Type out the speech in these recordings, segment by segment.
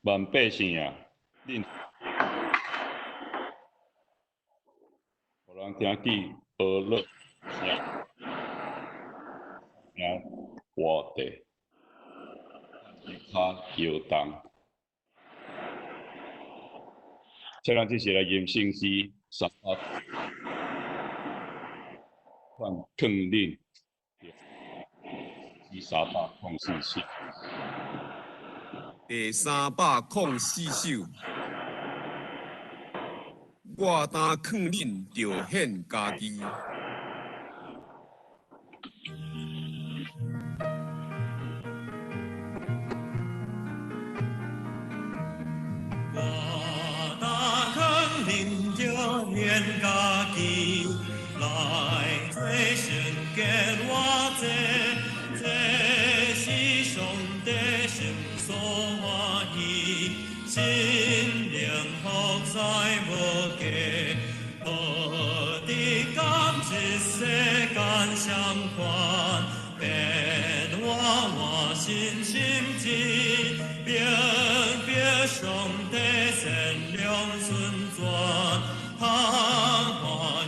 万百姓啊，恁，互人听见俄乐声，听活地，脚摇动。请咱这是来吟圣诗，300款劝恁，第304首。第304首，我担劝恁着显家己。我担劝恁着显家己，来做圣洁我这，这是上帝心所欢喜，心灵福在无价，何敌甘一世间相款，变我心志，并别上帝善良顺转，欢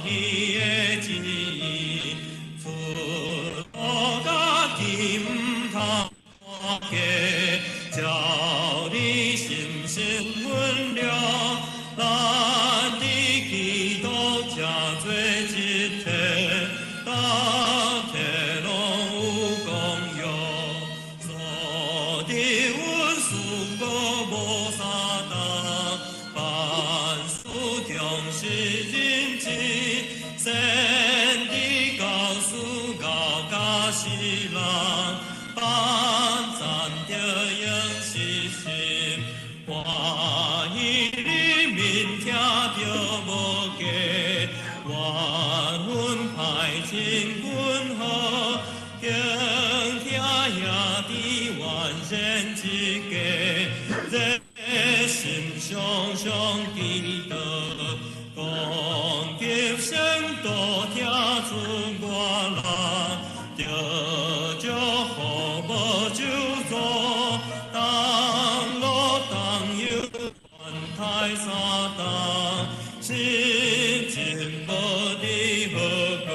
喜的旨意，出我家己唔通看假，叫你心生温良，咱的基督正做一体，大体拢有功用，所的阮事无无相同，凡事重视认真，善的教书教家是人，办赞着用是心，欢喜你面听着无价，愿阮派亲君好，敬听兄弟完成一家，热心常常记得，讲give圣道听出我人，着祝福无就做，当路当有全太撒旦，心情无的好过，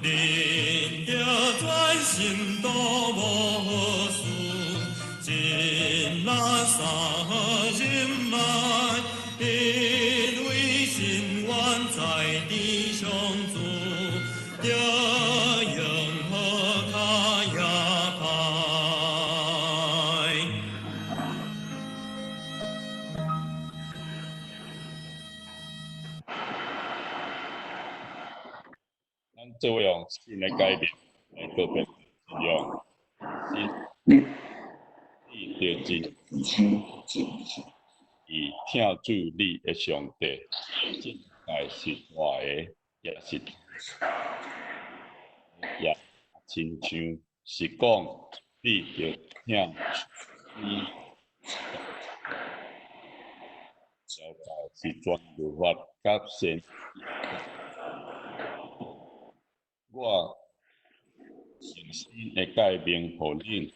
恁着专心都无好事，真难三好忍耐，因为心愿在地上住，着用好卡呀派。咱做用新的改变来个别使用，你着以听主你的上帝，真爱是大个，也是也亲像是讲你着听你了解是全律法甲先，我诚心的改名互恁，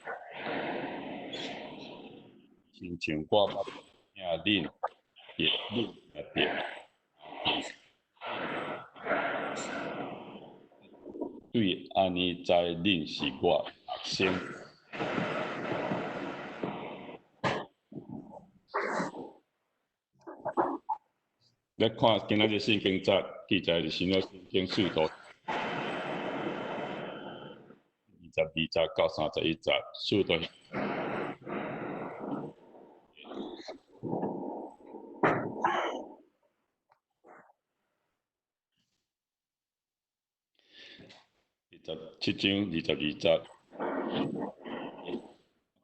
亲像我捌听恁，也恁也着。对安尼知恁是我学生。来看今仔日圣经节记载伫新约圣经四图22节到31节，四图章22节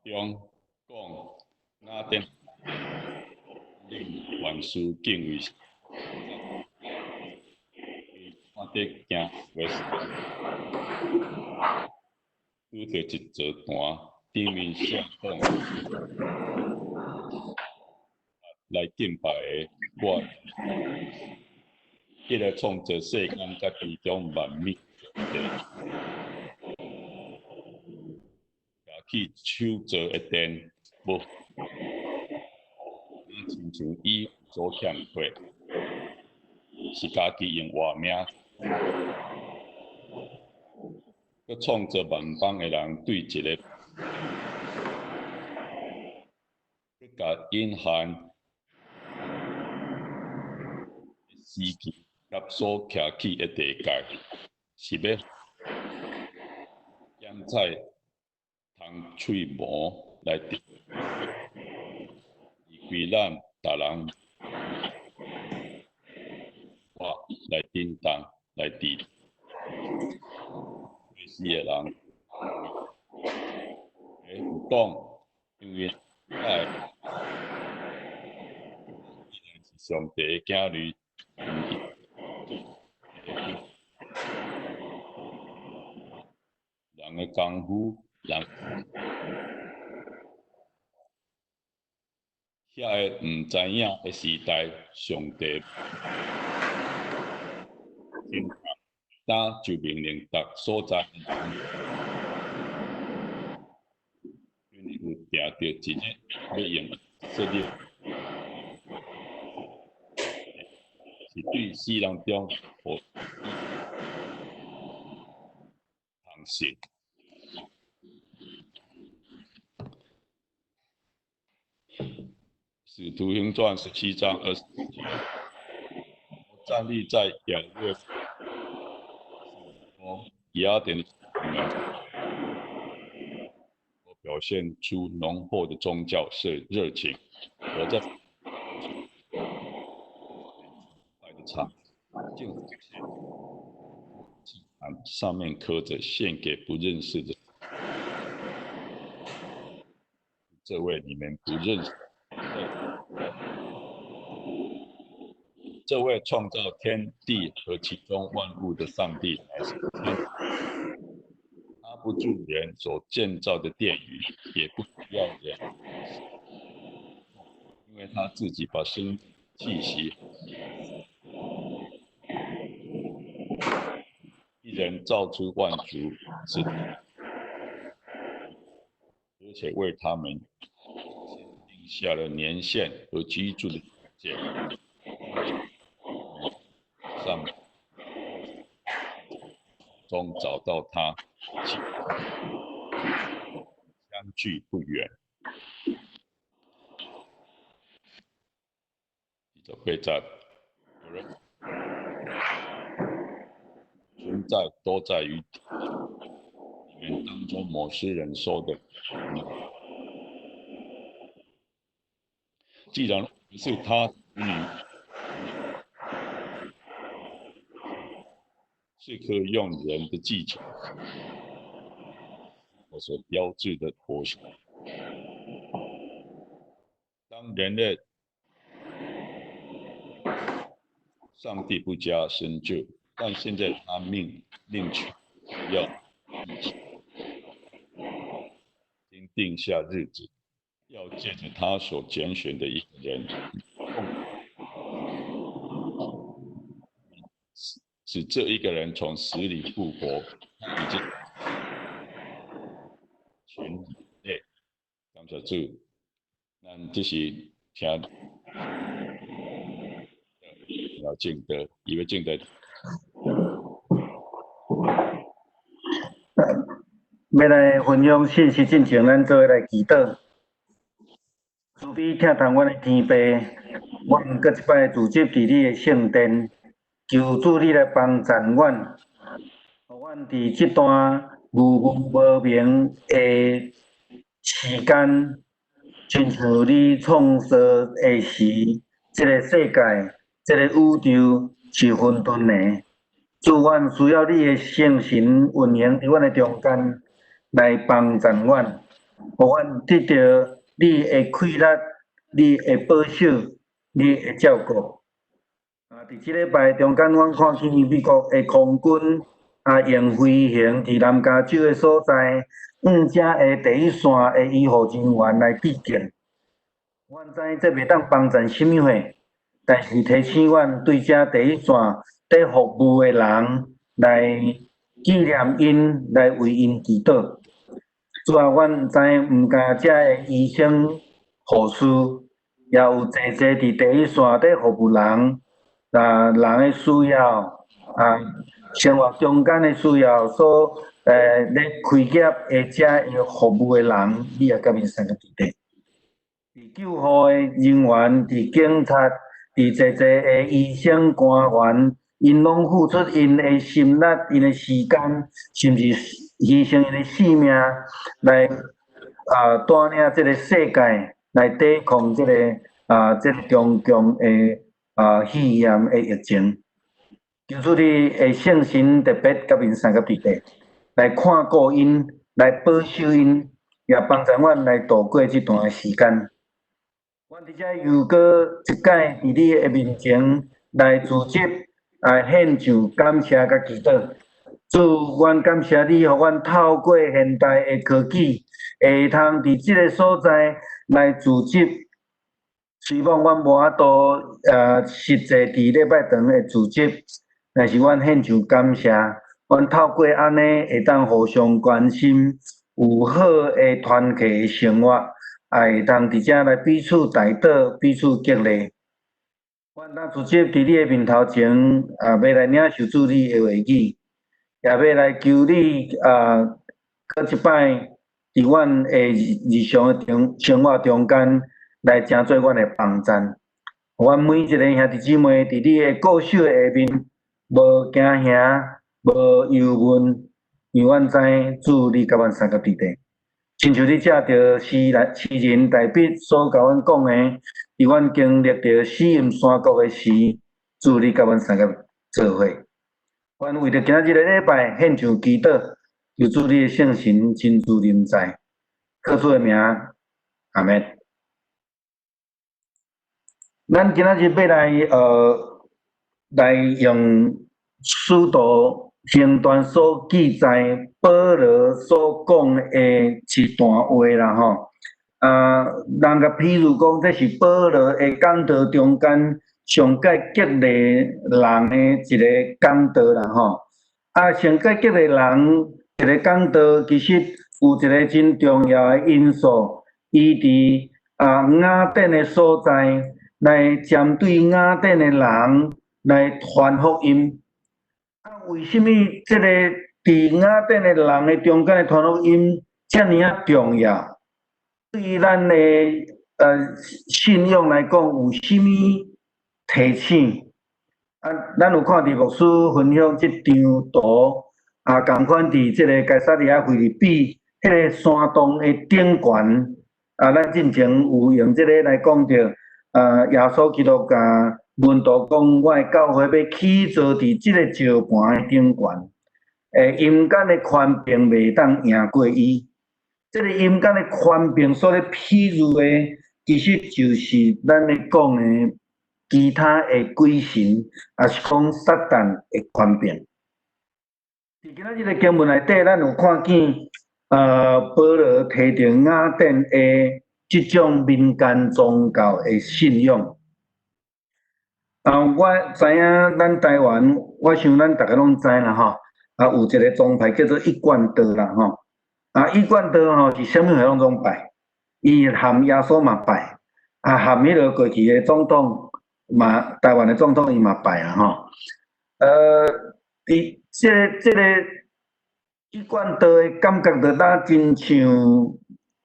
中讲，那点令万事敬畏神，看得行为时，拄着一座坛，顶面写讲来敬拜的我，迄个创造世间甲地中万物的。去手做一殿，无亲像伊所欠缺，是家己用活命，佮创造万邦的人对一个，佮甲隐含时期甲所徛起的地界，是要检采通喙毛来治，为咱逐人我来叮当来治，对死的人，有讲，因为爱是上帝的囝女，人的功夫，人。遐个毋知影的时代，上帝就命令逐所在的人，因为有定着一日要用设立，是对世人中互通信。使徒行传17章20节，我站立在雅各雅典的门，我表现出浓厚的宗教热情。我在拜的场竟祭坛上面刻着献给不认识的，这位你们不认识。这位创造天地和其中万物的上帝乃是天主，他不住人所建造的殿宇，也不需要人，因为他自己把生气息一人造出万族，而且为他们定下了年限和居住的条件。上中找到他，相距不远。28节，有人存在都在于你们当中某些人说的。既然不是他子女，是可以用人的技巧所标志的妥协。当人类上帝不加深究，但现在他命令去要定下日子，要借着他所拣选的一个人，使这一个人从死里复活，已经全人类。感谢主，咱这是听要敬德，一位敬德。要来分享信息进前，咱做来祈祷。慈悲疼痛阮的天父，阮搁一摆聚集伫你的圣殿，求主你来帮助阮，互阮伫这段愚无明的时间，亲像你创造的时，这个世界、这个宇宙是混沌的。主，阮需要你的圣神运行伫阮的中间，来帮助阮，互阮得到你的快乐、你的保守、你的照顾。伫即礼拜中间，阮看见美国的空军用飞行伫南加州的所在5只的第一线的医护人员来致敬。阮知这袂当帮助什么货，但是提醒阮对这第一线在服务的人来纪念因，来为因祈祷。主啊，阮知毋敢这的医生、护士，也有济济伫第一线在服务人，人的需要，生活中间的需要，所咧开业的这的服务的人，你也甲因三个伫地。伫救护的人员，伫警察，伫济济的医生官员，因拢付出因的心力、因的时间，甚至牺牲因的性命，来带领这个世界来抵抗这个这个中共的肺炎的疫情。求主你的圣神特别甲因三个伫地，来看顾因，来保守因，也帮助阮来度过这段时间。阮伫遮又搁一届伫你的面前来自责，献上感谢甲祈祷。主，阮感谢你，互阮透过现代的科技，会通伫即个所在来自责。希望阮无法度实际伫礼拜堂的自责，但是阮献上感谢，阮透过安尼会当互相关心，有好的团契生活。会当伫遮来彼此带导、彼此激励。阮当主接伫你的面头前，要来领受主你的话语，也要来求你搁一摆伫阮的日常的生活中间来成做阮的帮衬。阮每一个兄弟姊妹伫你的固守的下面，无惊吓，无忧闷，因阮知主你甲阮三个伫地。亲像你借着诗人大笔所甲阮讲的，伫阮经历着死荫山谷的时，主你甲阮三个做伙。阮为着今仔日的礼拜献上祈祷，求主你的圣神亲自临在，靠主的名，阿门。咱今仔日要来用使徒行传所记载保罗所讲的一段话啦吼，人甲譬如讲，这是保罗的讲道中间上界激励人的一个讲道啦吼。上界激励人一个讲道，其实有一个真重要的因素，伊伫雅典的所在来针对雅典的人来传福音。为什么这个伫雅典的人的中间的传福音遮尔重要？对咱的信仰来讲，有什么提醒？咱有看伫牧师分享这张图，共款伫这个该撒利亚腓立比迄个山洞的顶悬，咱之前有用这个来讲着，耶稣基督甲门徒讲，我的教会要起造伫即个石盘的顶悬，阴间的权柄袂当赢过伊。这个阴间的权柄所咧譬如的，其实就是咱咧讲的其他的鬼神，也是讲撒旦的权柄。伫今仔日的经文内底，咱有看见，保罗提着雅典的即种民间宗教的信仰。我知影咱台湾，我想咱大家拢知啦吼。有一个宗派叫做一贯道啦吼。一贯道吼是啥物货拢拜，伊含耶稣嘛拜，含迄个过去的总统嘛，台湾的总统伊嘛拜啦吼。伫这个一贯道的感觉就当真像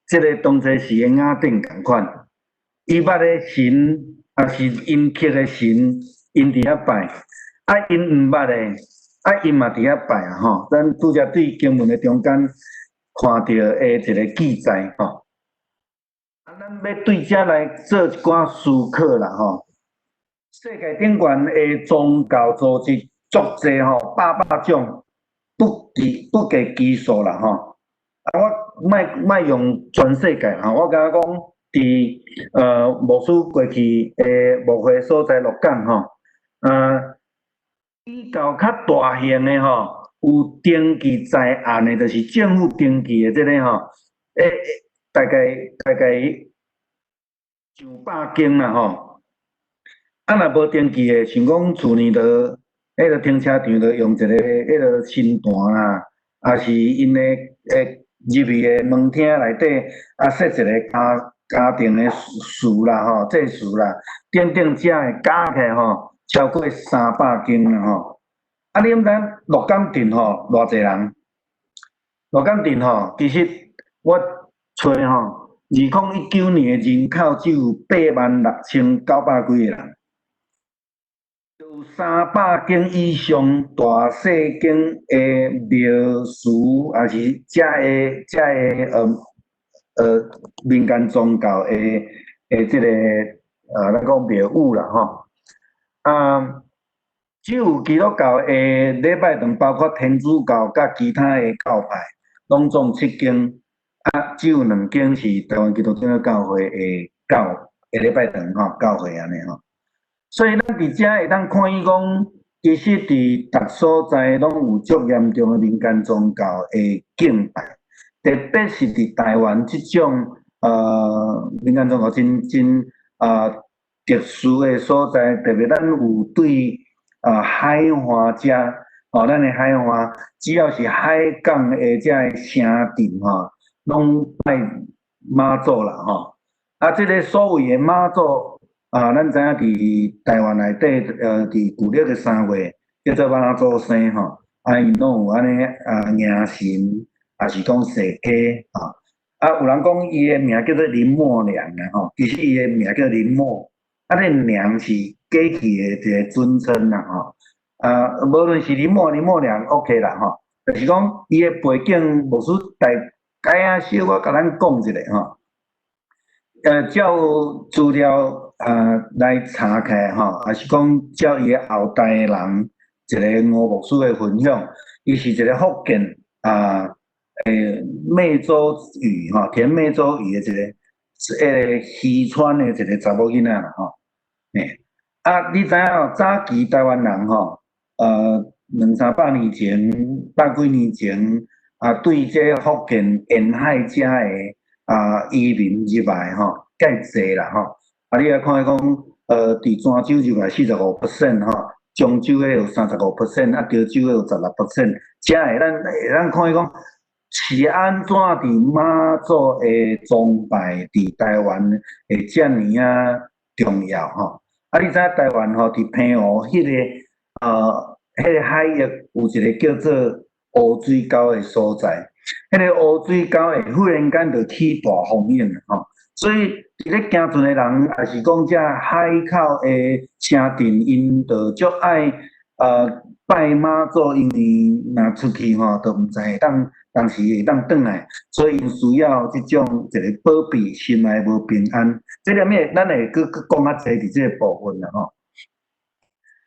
这个当初时的雅典共款，伊捌的神。是因刻的神，因伫遐拜；因毋捌的，因嘛伫遐拜吼。咱拄则对经文的中间看到的一个记载吼。咱要对遮来做一寡思考啦吼。世界顶悬的宗教组织，足济吼，百种，不计其数啦吼。啊，我莫用全世界吼，我感觉讲伫牧师过去诶牧会所在鹿港吼，比较较大型诶吼，有登记在案诶，就是政府登记诶，即个吼，大概上百间啦吼。啊，若无登记诶，像讲厝呢着迄个停车场着用一个迄个新单啦，啊是因诶入去诶门厅内底啊设一个家庭诶事啦吼，这事啦，等等遮诶加起来吼，超过300间啦吼。啊，你毋知鹿港镇吼偌济人？鹿港镇吼，其实我找吼，2019年诶人口只有86900几个人。有300间以上大小间诶庙寺，也是遮个民间宗教诶即个咱讲庙宇啦吼。只有基督教诶礼拜堂，包括天主教甲其他诶教派，拢总7间，啊，只有2间是台湾基督教教会诶礼拜堂吼，教会安尼吼。所以咱伫遮会当看伊讲，其实伫逐所在拢有足严重诶民间宗教诶敬拜，特别是伫台湾即种民间宗教真特殊诶所在，特别咱有对海岸遮咱诶海岸，只要是海港诶遮诶城镇吼，拢拜妈祖啦吼。啊，即个所谓诶妈祖。咱知影伫台湾内底，伫旧历诶3月叫做妈祖生吼，因拢有安尼迎神，也是讲设计吼。有人讲伊诶名叫做林默娘啊吼，其实伊诶名叫林默，这娘是过去诶一个尊称啦吼。无论是林默娘 OK 啦吼，就是讲伊诶背景，牧师大概小我甲咱讲一下吼。照资料来查起来吼，也是讲照伊个后代诶人一个吴牧师诶分享，伊是一个福建湄洲语吼，填湄洲语诶一个溪川诶一个查某囡仔啦吼。你知影哦？早期台湾人吼，200-300年前，100几年前对这福建沿海遮诶移民入来吼，介济啦吼。你来看讲，伫泉州入来45%吼，漳州诶有35%，潮州诶有16%。遮会咱看伊讲，是安怎伫妈祖诶崇拜伫台湾会遮尔重要吼？你知影台湾吼伫澎湖迄个海域有一个叫做乌水沟诶所在。迄个乌水沟会忽然间就起大风涌吼，所以伫咧行船诶人，也是讲遮海口诶城镇，因就足爱拜妈祖，因为若出去吼，都毋知会当时会当转来，所以因需要即种一个保庇，心内无平安。这点嘢咱会佫讲较济伫即个部分啦吼。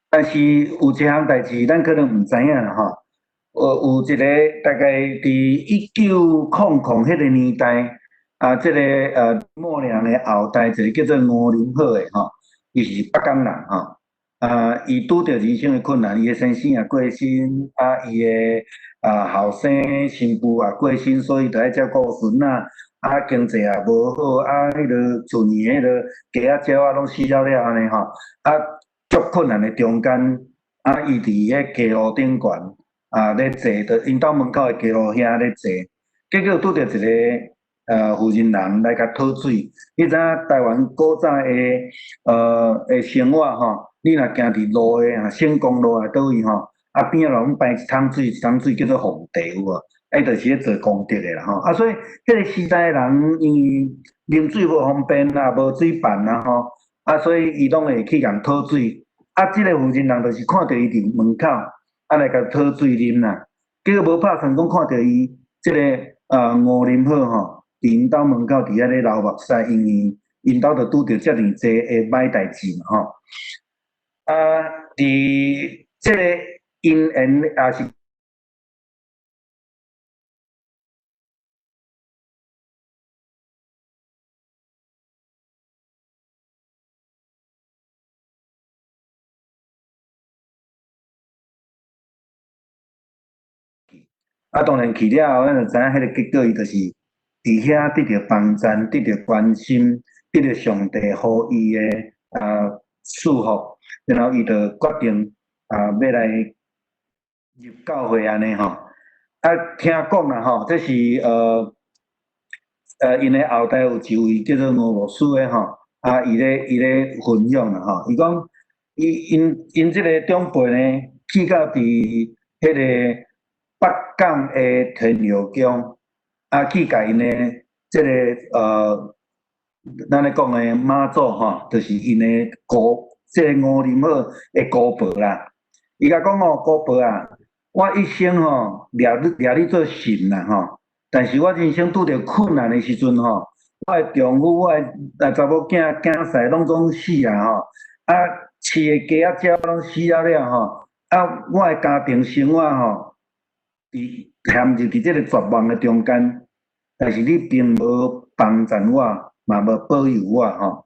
但是有一项代志，咱可能毋知影啦吼。有一个大概伫1900迄个年代，即个默娘的后代一个叫做吴林好的吼，伊是北港人吼，伊拄着人生的困难，伊的先生也过身，伊的后生新妇也过身，所以就爱照顾孙仔，经济也无好，迄个厝边迄个鸡鸟拢死了安尼吼，足困难的中间，伊伫迄街路顶悬。咧坐，着因兜门口诶街路遐咧坐，结果拄着一个负责人来甲讨水。你知影台湾古早诶生活吼，你若行伫路诶省公路啊倒位吼，边仔拢摆一桶水，叫做红茶有无？就是咧做功德诶啦吼。所以迄个时代诶人，因为啉水无方便啦，无水办啦吼，所以伊拢会去共讨水。即个负责人就是看到伊伫门口。来甲讨水啉啦，结果无拍算讲看到伊即个吴林好吼，伫因兜门口伫遐咧流目屎，因为因兜着拄着遮尔济诶歹代志嘛吼。伫即个因缘也是。当然去了后，咱就知影迄个结果，伊就是伫遐得到帮赞，得到关心，得到上帝予伊的祝福，然后伊就决定要来入教会安尼吼。听讲啦吼，这是因的后代有一位叫做吴牧师的吼，伊咧分享啦吼，伊讲因这个长辈呢，去到伫迄个北港的天后宫，去甲因的这个咱咧讲的妈祖吼，就是因的这个五林好的姑婆啦。伊甲讲哦，姑婆啊，我一生吼掠你做神啦吼，但是我人生拄着困难的时阵吼，我的丈夫、我的查某囝婿拢总死啊吼，饲的鸡仔鸟拢死了吼，我的家庭生活吼。陷入伫这个绝望的中间，但是你并无帮赞我，嘛无保佑我吼，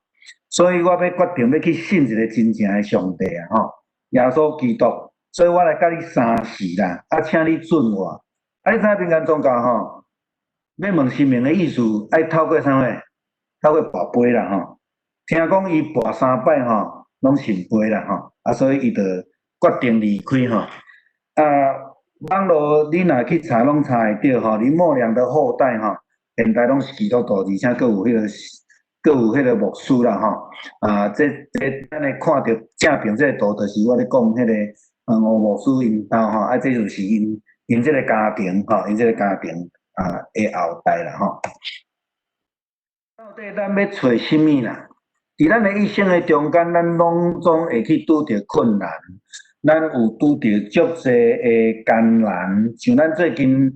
所以我要决定要去信一个真正的上帝啊吼，耶稣基督，所以我来甲你三世啦，请你准我。你知影平安宗教吼，要问神明的意思，爱透过啥物？透过跋杯啦吼，听讲伊跋3摆吼，拢圣杯啦吼，所以伊就决定离开吼，网络你若去查，拢查会到吼。林默娘的后代吼，现代拢是基督徒，而且佫有迄个牧师啦吼。这咱来看到正平这个图，就是我咧讲迄个吴牧师因兜吼，这就是因这个家庭吼，因这个家庭的后代啦吼。到底咱要找什么啦？伫咱的一生的中间，咱拢总会去拄着困难。咱有拄着足侪的艰难，像咱最近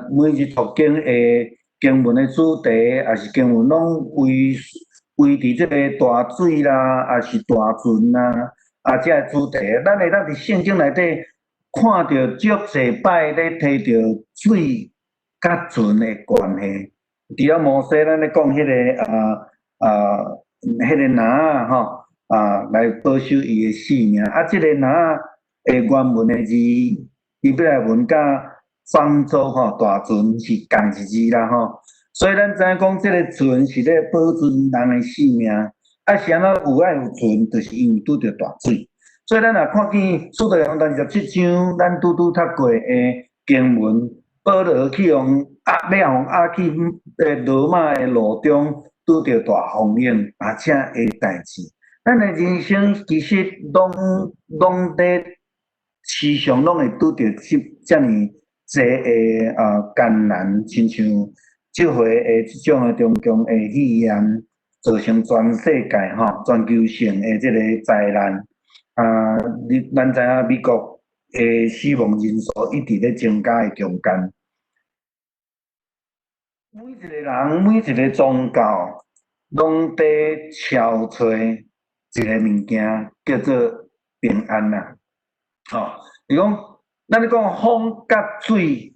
每日读经的经文的主题，也是经文拢为伫这个大水啦，也是大船啦，这个主题，咱会当伫圣经内底看到足侪摆咧提到水甲船的关系。除了摩西，咱咧讲迄个拿啊吼。来保守伊的性命。这个哪的原文的字，伊要来文甲方舟吼大船是同一字啦吼。所以咱知影讲，这个船是咧保存人的性命。是安怎有爱有船，就是因为拄着大水。所以咱若看见《使徒行传》27章，咱拄读过的经文，保罗去要互去罗马的路中拄着大风浪，且的代志。咱的人生其实拢在时常拢会拄着遮尔济的艰难，亲像这回的这种的种种的语言，造成全世界全球性的这个灾难。咱知影美国的死亡人数一直咧增加的中间，每一个人每一个宗教拢在敲吹一个物件叫做平安啦，是讲，咱咧讲风甲水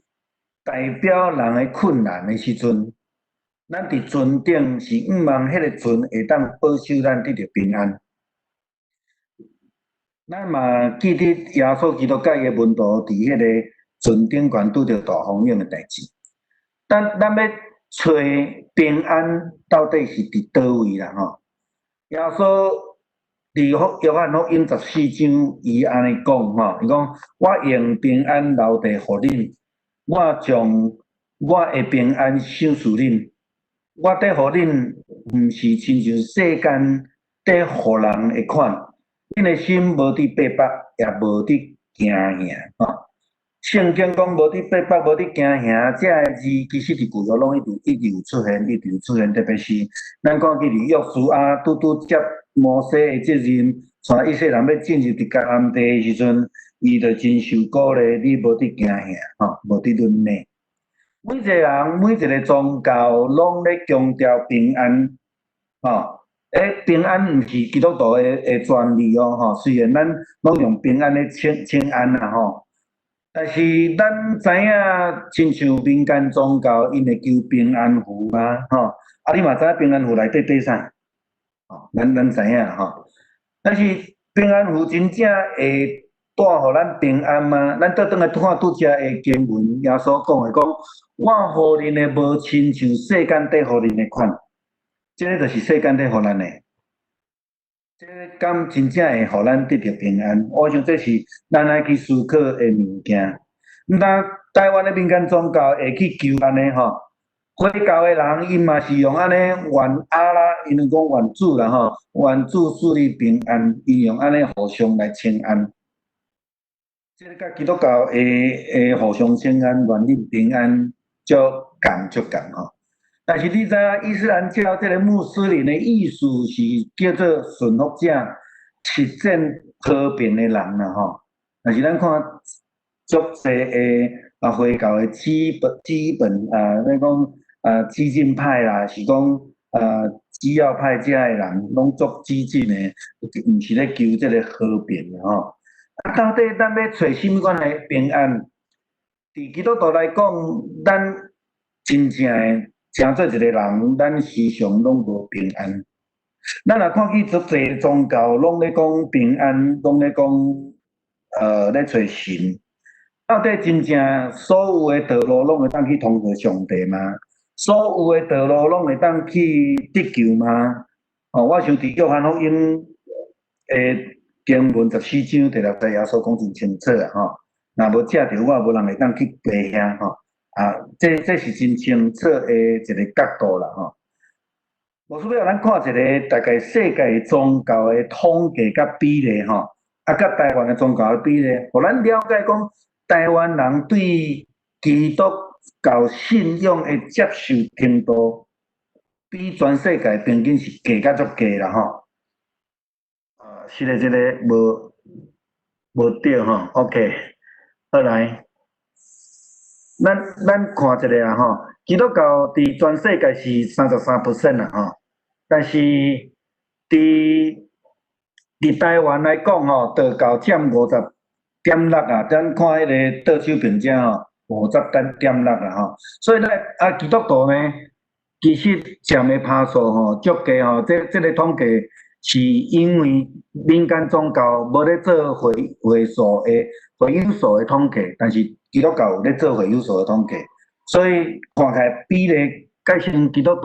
代表人的困难的时阵，咱伫船顶是毋望迄个船会当保守咱得到平安。咱嘛记得耶稣基督甲伊的门徒伫迄个船顶悬拄着大风浪的代志。咱要找平安，到底是伫倒位啦？吼，耶稣。伫约翰福音14章，伊安尼讲伊讲我用平安留地互恁，我将我的平安赏赐恁，我伫互恁，毋是亲像世间伫互人的款，恁的心无伫逼迫，也无伫惊吓。圣经讲无伫逼迫，无伫惊吓，这个字其实伫旧约拢一直有出现，特别是咱看见伫约书亚拄接摩西的责任，带以色列人要进入伫迦南地的时阵，伊就真受鼓励，你无伫惊吓，无伫论内。每一个人，每一个宗教拢咧强调平安，平安毋是基督徒的专利哦，吼。虽然咱拢用平安咧请安啦，吼，但是咱知影，亲像民间宗教，因会求平安符啊，吼。啊，你嘛知影平安符内底啥？吼，咱知影吼。但是平安符真正会带互咱平安吗？咱倒转来看拄则的经文，耶稣讲的讲，我互恁的无亲像世间底互恁的款。这个就是世间底互咱的，这个敢真正会互咱得到平安？我想这是咱爱去思考的物件。毋但台湾的民间宗教会去求安尼吼，回教的人因嘛是用安尼愿阿拉，因讲愿主啦吼，愿主赐你平安，因用安尼互相来请安。这个甲基督教会互相请安，愿你平安，足共吼。但是你知影伊斯兰教这个穆斯林的意思是叫做顺服者、实践和平的人啦吼。但是咱看足侪回教的基本咱讲激进派啦，是讲基要派遮的人拢足激进的，毋是咧求这个和平的吼。到底咱要找什么款的平安？伫基督徒来讲，咱真正的。诚做一个人，咱时常拢无平安。咱若看去足侪宗教，拢咧讲平安，拢咧讲咧找神。到底真正所有的道路拢会当去通过上帝吗？所有的道路拢会当去得救吗？哦，我想伫约翰福音经文14章第6节耶稣讲真清楚啊吼。若无借着我，无人会当去爸遐吼。这是真清楚的一个角度啦吼。无需要咱看一个大概世界宗教的统计甲比例吼，甲台湾的宗教的比例，互咱了解讲台湾人对基督教信仰的接受程度，比全世界平均是低甲足低啦吼。是的，这个无对吼 ，OK， 好来。咱看一下吼，基督教伫全世界是33%啦吼，但是伫台湾来讲吼，道教占50.6啊，咱看迄个倒手评价吼，50.6啦吼，所以咧基督徒呢，其实占的趴数吼足低吼，这个统计是因为民间宗教无咧做会数的会友数的统计，但是基督教有咧做会友数的统计，所以看起来比例改成基督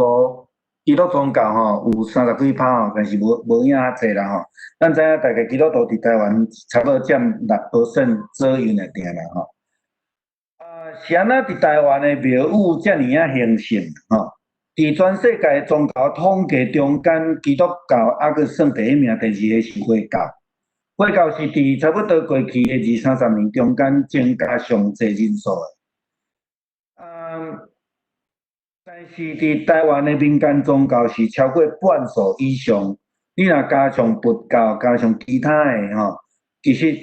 宗教吼有30几%吼，但是无影遐济啦吼。咱知影大概基督徒伫台湾差不多占6%左右尔定啦吼。是安那伫台湾的庙宇遮尔兴盛吼？伫全世界宗教统计中间，基督教佫算第1名，第2个是回教。回教是伫差不多过去的20-30年中间增加上侪人数的。但是伫台湾的民间宗教是超过半数以上。你若加上佛教，加上其他的吼，其实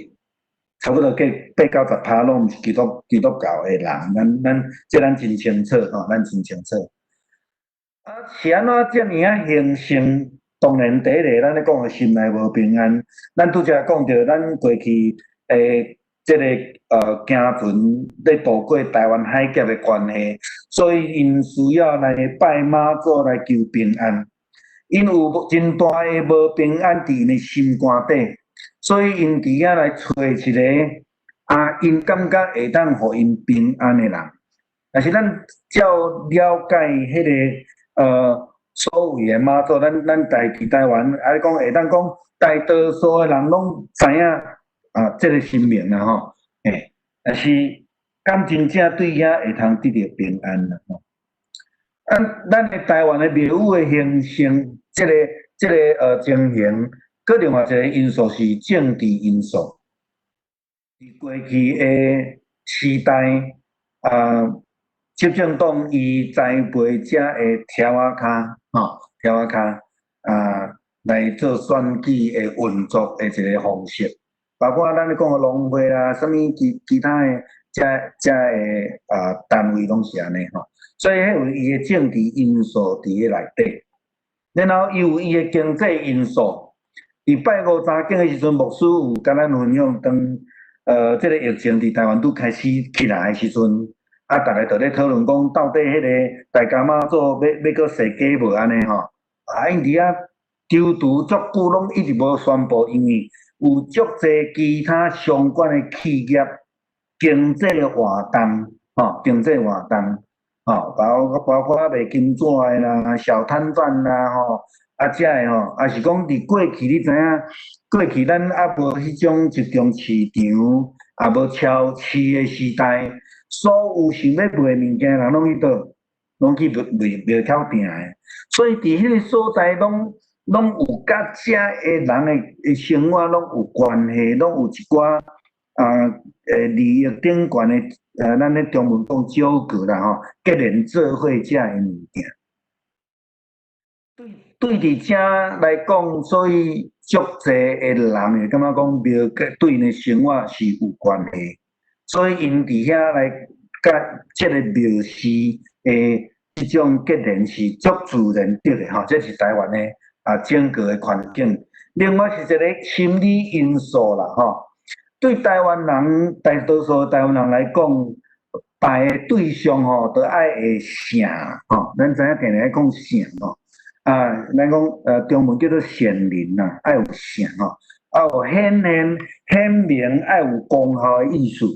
差不多8-90%拢毋是基督教的人。咱真清楚吼，咱真清楚。是安怎遮尔兴盛？当然，第一个咱咧讲心内无平安。咱拄则讲着，咱过去这个行船咧渡过台湾海峡的关系，所以因需要来拜妈祖来求平安。因有真大的无平安伫因的心肝底，所以因伫遐来找一个因感觉会当互因平安的人。但是咱照了解迄个所谓的妈祖，咱台湾讲会当讲大多数的人拢知影这个神明啦吼，但是敢真正对遐会通得到平安啦吼。咱的台湾的庙宇的形成，这个情形，搁另外一个因素是政治因素。伫过去的时代执政党伊栽培遮的条仔骹条仔骹来做选举的运作的一个方式，包括咱咧讲的农会啦，啥物其他的遮的单位拢是安尼吼，所以迄有伊的政治因素伫咧内底。然后又有伊的经济因素。伫拜五早经的时阵，牧师有甲咱分享，即个疫情伫台湾拄开始起来的时阵，啊，逐个就咧讨论讲，到底迄个大甲妈祖要搁设假无安尼吼？啊，因伫遐丢除足久，拢一直无宣布，因为有足侪其他相关的企业经济的活动，经济活动，包括卖金纸的啦、小摊贩啦，啊，遮的也是讲伫过去，你知影，过去咱也无迄种集中市场，也无超市的时代，所有想要卖物件人拢去倒，拢去卖挑店的，所以伫迄个所在拢有甲遮的人的生活拢有关系，拢有一寡利益顶悬的咱咧中文讲纠葛啦结连做伙遮的物件。对伫遮来讲，所以足侪的人会感觉讲庙对因的生活是有关系，所以因伫遐来甲即个庙事的即种结连是足自然得的这是台湾的整个的环境。另外是一个心理因素啦对台湾人大多数台湾人来讲，拜的对象都爱会圣咱知影定定爱讲圣咱讲中文叫做显灵啦，爱有圣有显明，爱有功效的意思。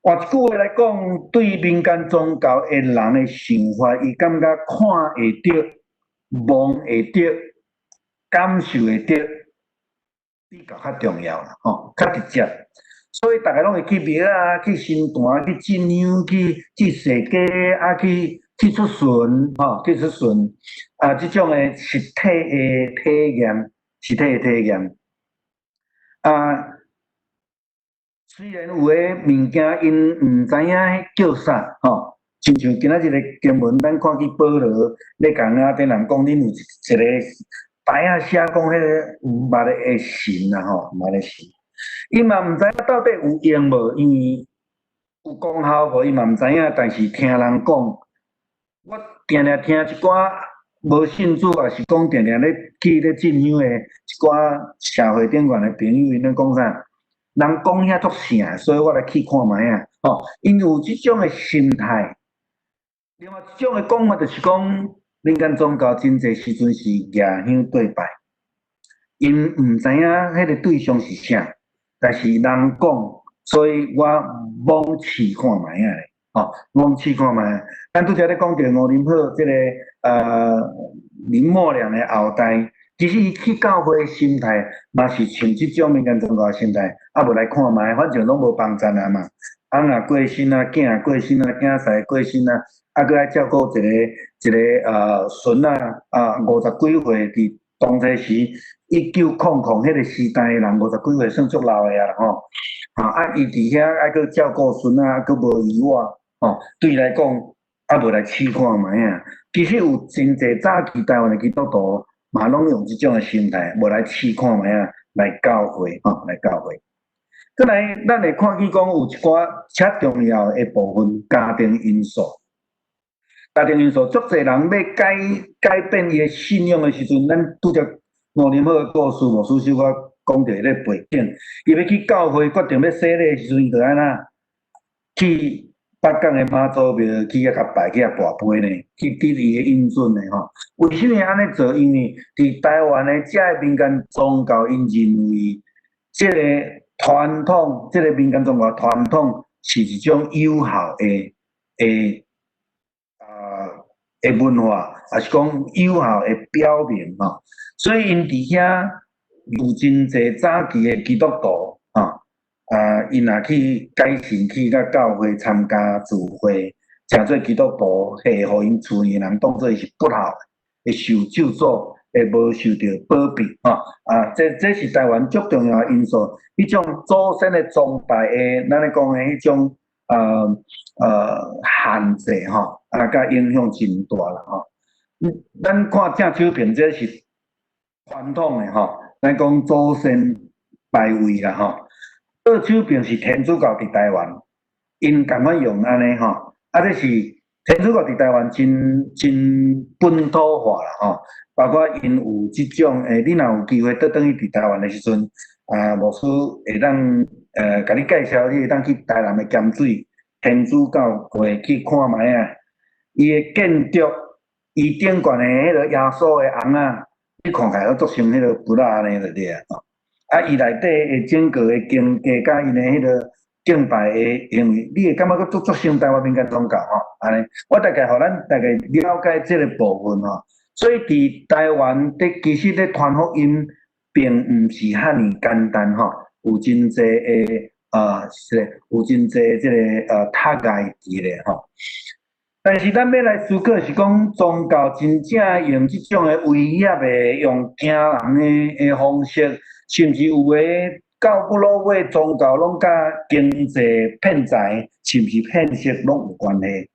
换一句话来讲，对民间宗教的人的想法，伊感觉看会着、摸会着、感受会着，比较重要啦较直接。所以大家拢会去庙去神坛、去进香、去踅街去出巡去出巡即种的实体的体验，虽然有诶物件因毋知影叫啥亲像今仔日的经文，咱看去保罗咧讲顶人讲，恁有一个牌写讲迄个毋捌的神毋捌的神，伊嘛毋知影到底有用无，因为有功效无，伊嘛毋知影。但是听人讲，我定定听一寡无信主，也是讲定定咧去咧进香的一寡社会顶悬的朋友，因咧讲啥？人讲遐足啥，所以我来去看卖因有即种的心态。另外一种的讲法就是讲，民间宗教真侪时阵是夜香对拜，因毋知影迄个对象是啥，但是人讲，所以我妄试看卖咧，妄试看卖。咱拄则咧讲着吴林浩即个林默良的后代，其实伊去教会的心态嘛是像即种民间宗教的心态，无来看卖，反正拢无帮衬嘛。翁也过身囝过身囝婿过身搁爱照顾一个孙50几岁，伫当初时1900迄个时代的人50几岁算足老的伊伫遐爱搁照顾孙搁无依我对伊来讲无来试看卖其实有真侪早期台湾的基督徒嘛拢用即种的心态，无来试看卖来教会来教会。再来，咱会看去讲有一寡较重要的部分，家庭因素。家庭因素，足侪人要改变伊的信仰的时阵，咱拄着吴林浩的故事，牧师小可讲着迄个背景。伊要去教会决定要洗礼的时阵，伊就安那去北港的妈祖庙去甲拜去跋杯呢，去得伊的应准的为什么安尼做？因为伫台湾的遮个民间宗教，因认为即个传统，即个民间宗教传统是一种有效的文化，也是讲有效的表明所以因伫遐有真侪早期的基督徒因也去改信去甲教会参加聚会，诚做基督徒，互因厝里人当做是不好，会受咒诅，会无受到保庇这是台湾足重要的因素。迄种祖先的崇拜的，咱咧讲的迄种限制甲影响真大啦咱看正手边这是传统的咱讲祖先拜位啦倒手边是天主教伫台湾，因共款用安尼这是天主教伫台湾真本土化啦吼，包括因有即种你若有机会倒转去伫台湾的时阵，牧师会当甲你介绍，你会当去台南的咸水天主教会去看卖啊。伊的建筑，伊顶悬的迄个耶稣的红啊，你看起来足像迄个布拉安尼就对啊。伊内底的整个的经架甲因的迄个敬拜的行为，你会感觉佫足像台湾民间宗教吼。安尼，我大概互咱大概了解即个部分吼。所以伫台湾其实咧传福音，并毋是遐尔简单吼，有真济的有真济即个读爱字咧吼。但是咱要来思考是讲，宗教真正用即种的威胁的、用惊人的方式，甚至有诶到不落尾，宗教拢甲经济骗财，是毋是骗色拢有关系？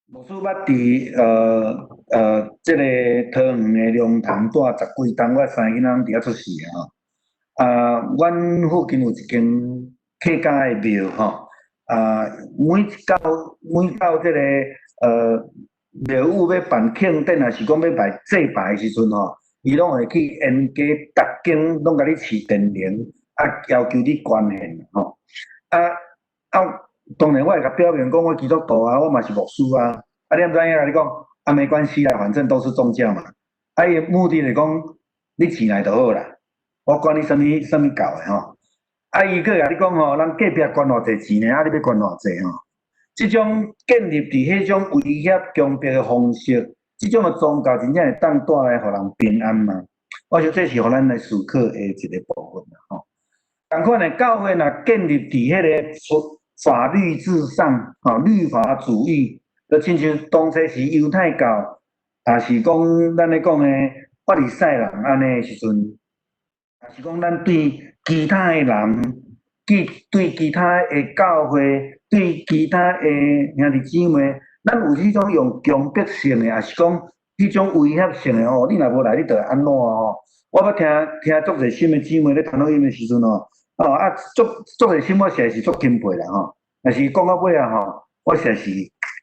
牧师捌伫即个桃园的龙潭住10几栋，我3个囡仔拢伫遐出世吼。阮附近有一间客家的庙吼。每到即个庙宇要办庆典，还是讲要拜祭拜的时阵吼，伊拢会去沿街逐间拢甲你饲电铃，要求你捐献吼。当然我会甲表明讲我基督徒啊，我嘛是牧师啊。你毋知影甲你讲，没关系啦，反正都是宗教嘛。伊的目的是讲，你钱来就好啦，我管你什么教的吼。伊佫甲你讲吼，人隔壁捐偌济钱呢？你要捐偌济吼？即种建立伫迄种威胁强迫的方式，即种的宗教真正会当带来互人平安吗？我想这是互咱来思考的一个部分啦吼。同款的教会若建立伫迄个法律至上吼，律法主义，就亲像当初是犹太教，也是讲咱咧讲的法利赛人安尼的时阵，也是讲咱对其他的人，对其他的教会，对其他的兄弟姊妹，咱有迄种用强迫性的，也是讲迄种威胁性的哦。你若无来，你就会安怎哦？我捌听足侪心的姊妹咧谈录音的时阵哦，足侪心我实在是足钦佩啦吼。但是讲到尾啊吼，我实在是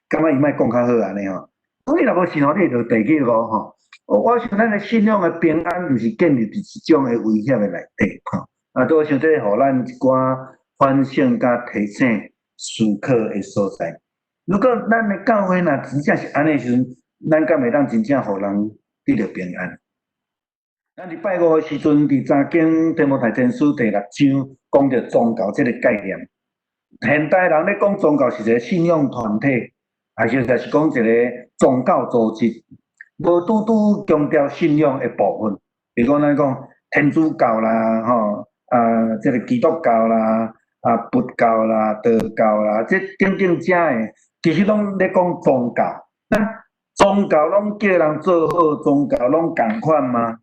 感觉伊莫讲较好安尼吼。你若无信吼，你就地基咯吼。我想咱的信仰的平安，就是建立伫一种的威胁的内底吼。我想这互咱一寡反省甲提醒思考的所在。如果咱的教会若真正是安尼时阵，咱敢会当真正互人得到平安？咱伫拜五的时阵，伫查经提摩太前书第6章讲到宗教这个概念。现代人咧讲宗教是一个信仰团体，还是就是讲一个宗教组织，无拄拄强调信仰的部分。比如讲咱讲天主教啦，吼。即个基督教啦，佛教啦，道教啦，即等等遮的，其实拢咧讲宗教。宗教拢叫人做好，宗教拢共款吗？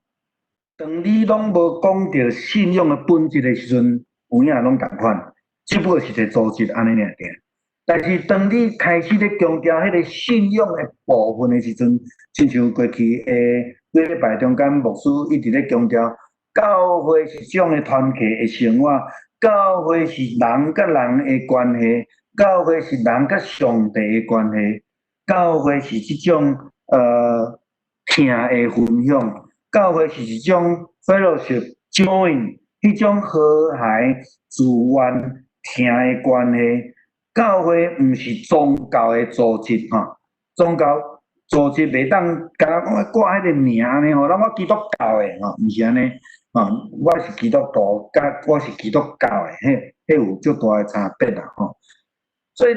当你拢无讲到信仰的本质的时阵，有影拢共款，只不过是一个组织安尼尔尔。但是当你开始咧强调迄个信仰的部分的时阵，亲像过去几礼拜中间牧师一直咧强调。教会是种的团契的生活，教会是人甲人的关系，教会是人甲上帝的关系，教会是即种听的分享，教会是一种 fellowship join， 迄种和谐自愿听的关系。教会毋是宗教的组织吼，宗教组织袂当甲挂迄个名呢吼，咱我基督教的吼，毋是安尼。我是基督徒，甲我是基督教的，迄有足大的差别啦吼。所以，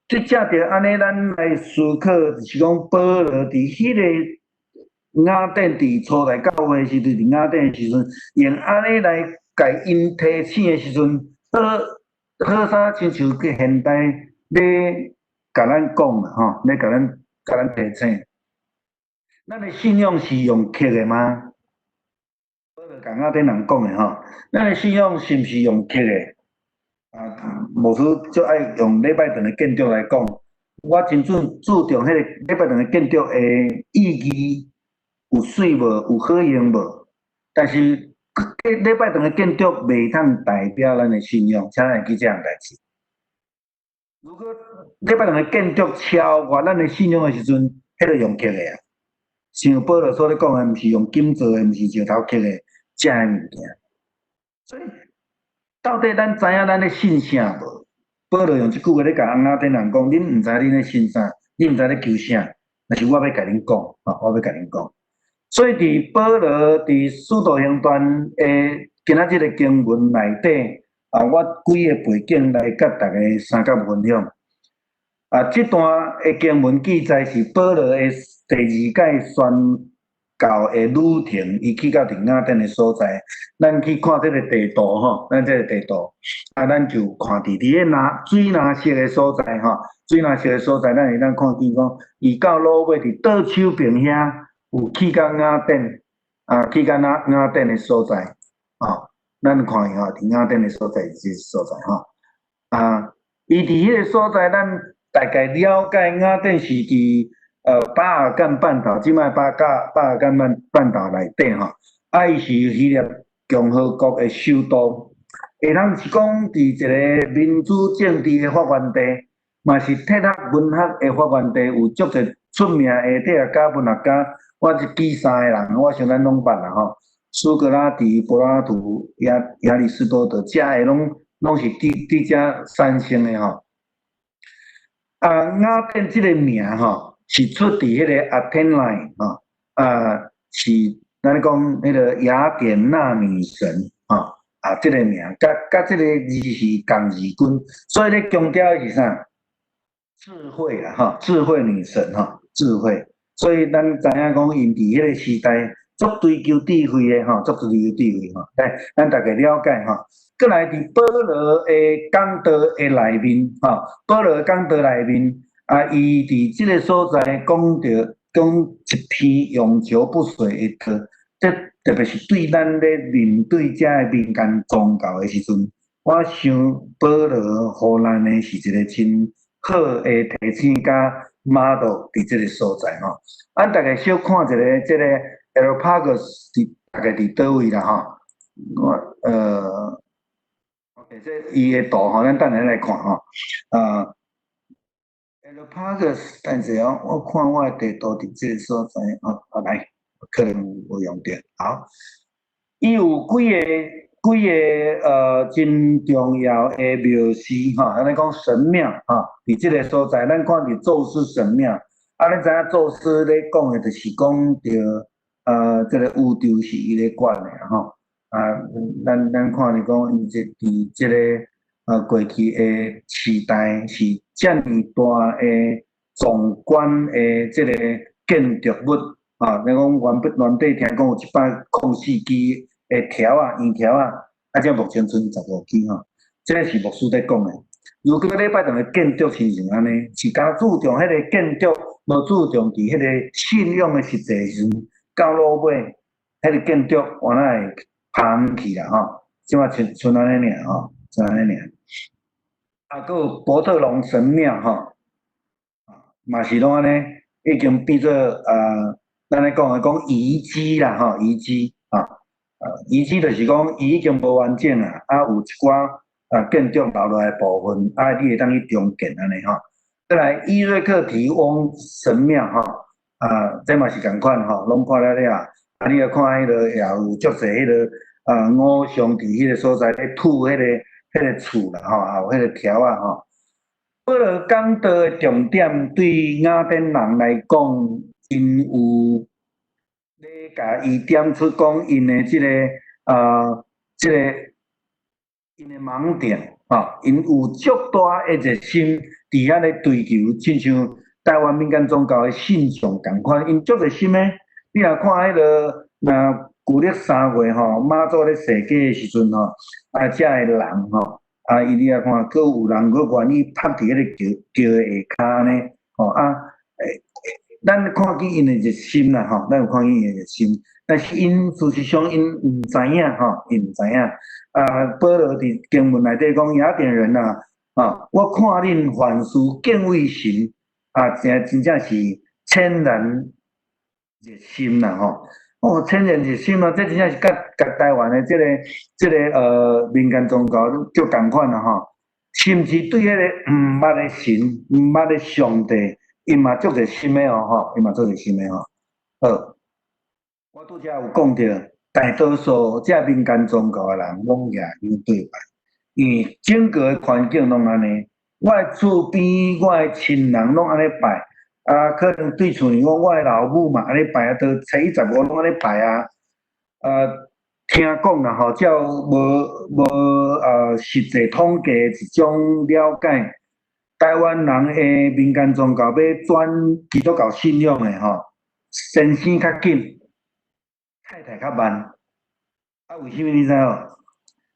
即正着安尼，咱来思考，就是讲保罗伫迄个雅典伫初代教会时阵，伫雅典的时阵，用安尼来甲因提醒的时阵，好啥亲像现代咧甲咱讲啦吼，咧甲咱提醒，咱的信仰是用刻的吗？甲雅典人讲的吼，咱的信仰是毋是用刻的？牧师就爱用礼拜堂的建筑来讲，我真注重迄个礼拜堂的建筑的意义有水无，有好用无？但是礼拜堂的建筑袂通代表咱的信仰，请咱会记这样代志。如果礼拜堂的建筑超越咱的信仰的时阵，迄个用刻的啊。像保罗所咧讲的，毋是用金做的，毋是石头刻的，遮的物件。所以，到底咱知影咱咧信啥无？保罗用即句话咧，甲翁仔等人讲：恁毋知恁咧信啥，恁毋知咧求啥，但是我要甲恁讲，我要甲恁讲。所以，伫保罗伫使徒行传诶，今仔日个经文内底我几个背景来甲大家三角分享。这段诶经文记载是保罗诶第二届宣教诶旅程，伊去到伫雅典诶所在。咱去看这个地图吼，咱这个地图咱就看伫个水蓝色诶所在吼，水蓝色诶所在，咱会当看见讲，伊到落尾伫倒手边遐有去到雅典，去到雅典诶所在，咱看伊吼，伫雅典诶所在即个所在吼，伊伫迄个所在，咱大概了解雅典是伫巴尔干半岛，即摆巴尔干半岛内底吼，伊是希腊共和国的首都，会通是讲伫一个民主政治的发源地，嘛是哲学文学的发源地，有足侪出名的哲学家、文学家，我这记三个人，我想咱拢捌啦吼。苏格拉底、柏拉图、亚里士多德，遮个拢是伫遮产生的吼。雅典这个名吼，是出伫迄个阿天奈吼，是咱咧讲迄个雅典娜女神这个名，甲这个字是共字根，所以咧强调是啥？智慧啦智慧女神智慧。所以咱知影讲，因伫迄个时代足追求智慧的足追求智慧来，咱大家了解过来伫保罗的讲道的内面保罗讲道内面伊伫即个所在讲一篇永久不衰的课，这特别是对咱咧面对遮个民间宗教的时阵，我想保罗互咱的是一个真好的提醒甲 model 伫即个所在咱大家小看一下即个 Areopagus 大概伫倒位啦OK， 这伊的图咱等下来看Areopagus， 等下我看我的地图伫即个所在来，可能有用到。好，伊有几个真重要的庙事咱咧讲神庙伫即个所在，咱看伫宙斯神庙，咱知影宙斯咧讲的，就是讲着这个宇宙是伊咧管的咱看咧讲，伊伫即个过去的时代是遮尔大的壮观的即个建筑物咱讲原底听讲有104基的条圆条这目前剩15基这个是牧师在讲的。如果礼拜堂的建筑亲像安尼，是敢注重迄个建筑，无注重伫迄个信仰的实际时阵，到落尾，迄个建筑原来会趴去啦即摆剩安尼尔剩安尼尔。佫有伯特龙神庙嘛是拢安尼，已经变做咱咧讲遗迹啦遗迹遗迹就是讲伊已经无完整有一寡建筑留落来部分你会当去重建安尼再来伊瑞克提翁神庙这嘛是共款拢看了你要看迄个也有足侪迄个偶像伫迄个所在咧吐迄个厝啦有迄个条保罗讲道的重点对雅典人来讲，因有咧甲伊点出讲因的即个因的盲点因有足大的热心伫遐咧追求，亲像台湾民间宗教的信仰共款，因足热心的。你若看迄个旧历3月妈祖咧设计的时阵遮个人伊你若看，佫有人佫愿意趴伫迄个桥下骹呢咱看见因的热心啦咱有看见因的热心，但是因事实上因毋知影因毋知影保罗伫经文内底讲雅典人我看恁凡事敬畏神真正是天然热心啦天然热心这真正是甲台湾的这个民间宗教就共款啦甚至对迄个毋捌的神、毋捌的上帝，伊嘛足侪心的吼，伊嘛足侪心的吼。好，我拄则有讲着，大多数这民间宗教的人拢也有对拜，因为整个的环境拢安尼。我的厝边、我的亲人拢安尼拜，啊，可能对厝里讲，我的老母嘛安尼拜啊，到初一十五拢安尼拜啊，听讲啦吼，照无实际统计一种了解，台湾人的民间宗教要转基督教信仰的吼，先生较紧，太太较慢。啊，为什么你知无？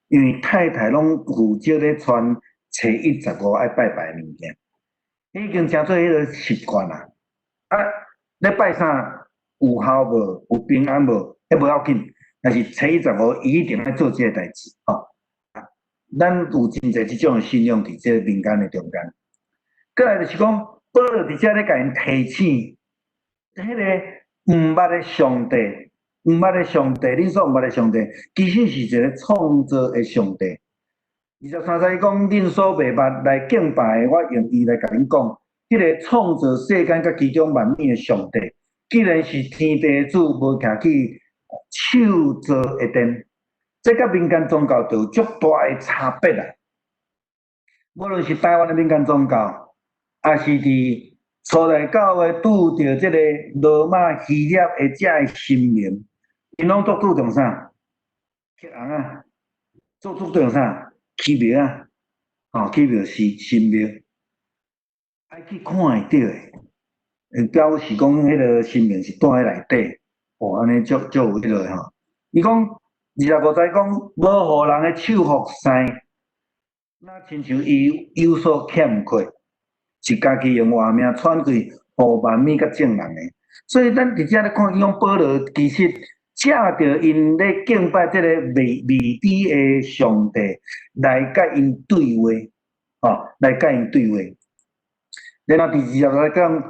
因为太太拢负责咧传初一十五爱拜拜的物件，已经成做迄个习惯啦。啊，咧拜啥有效无？有平安无？迄无要紧。但是初一十五，伊一定要做这个代志吼。咱有真侪即种的信仰伫这个民间的中间。过来就是讲，保罗伫遮咧甲因提醒，迄个毋捌的上帝，毋捌的上帝，你所毋捌的上帝，其实是一个创造的上帝。23节讲，恁所未捌来敬拜的，我用伊来甲恁讲，迄个创造世间甲其中万物的上帝，既然是天地主，无徛去手做一定，这甲民间宗教就有足大的差别啦。无论是台湾的民间宗教，还是伫初代教会拄着即个罗马希腊的遮的神明，因拢做注重啥？刻红啊，做注重啥？起庙啊，起庙是神庙，爱去看会到的，表示讲迄个神明是住喺内底。安尼足有迄个吼。伊讲25节讲，无互人的手服侍，那亲像伊有所欠缺，是家己用活命喘气，互万物甲正人的。所以咱伫遮咧看，伊讲保罗其实借着因咧敬拜即个未知的上帝来甲因对话，来甲因对话。然后第20节讲，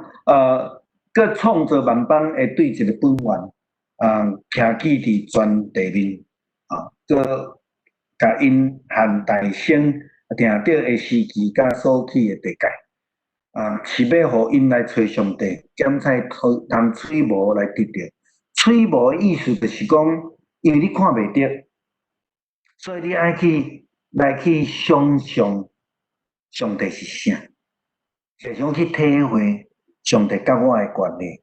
佮创造万邦会对一个本源。徛起伫全地面，佮甲因和大声定着的时期，甲所起的地界，是要互因来找上帝，检采通吹毛来得着。吹毛的意思就是讲，因为你看袂着，所以你爱来去想象上帝是啥，常常去体会上帝甲我的关系。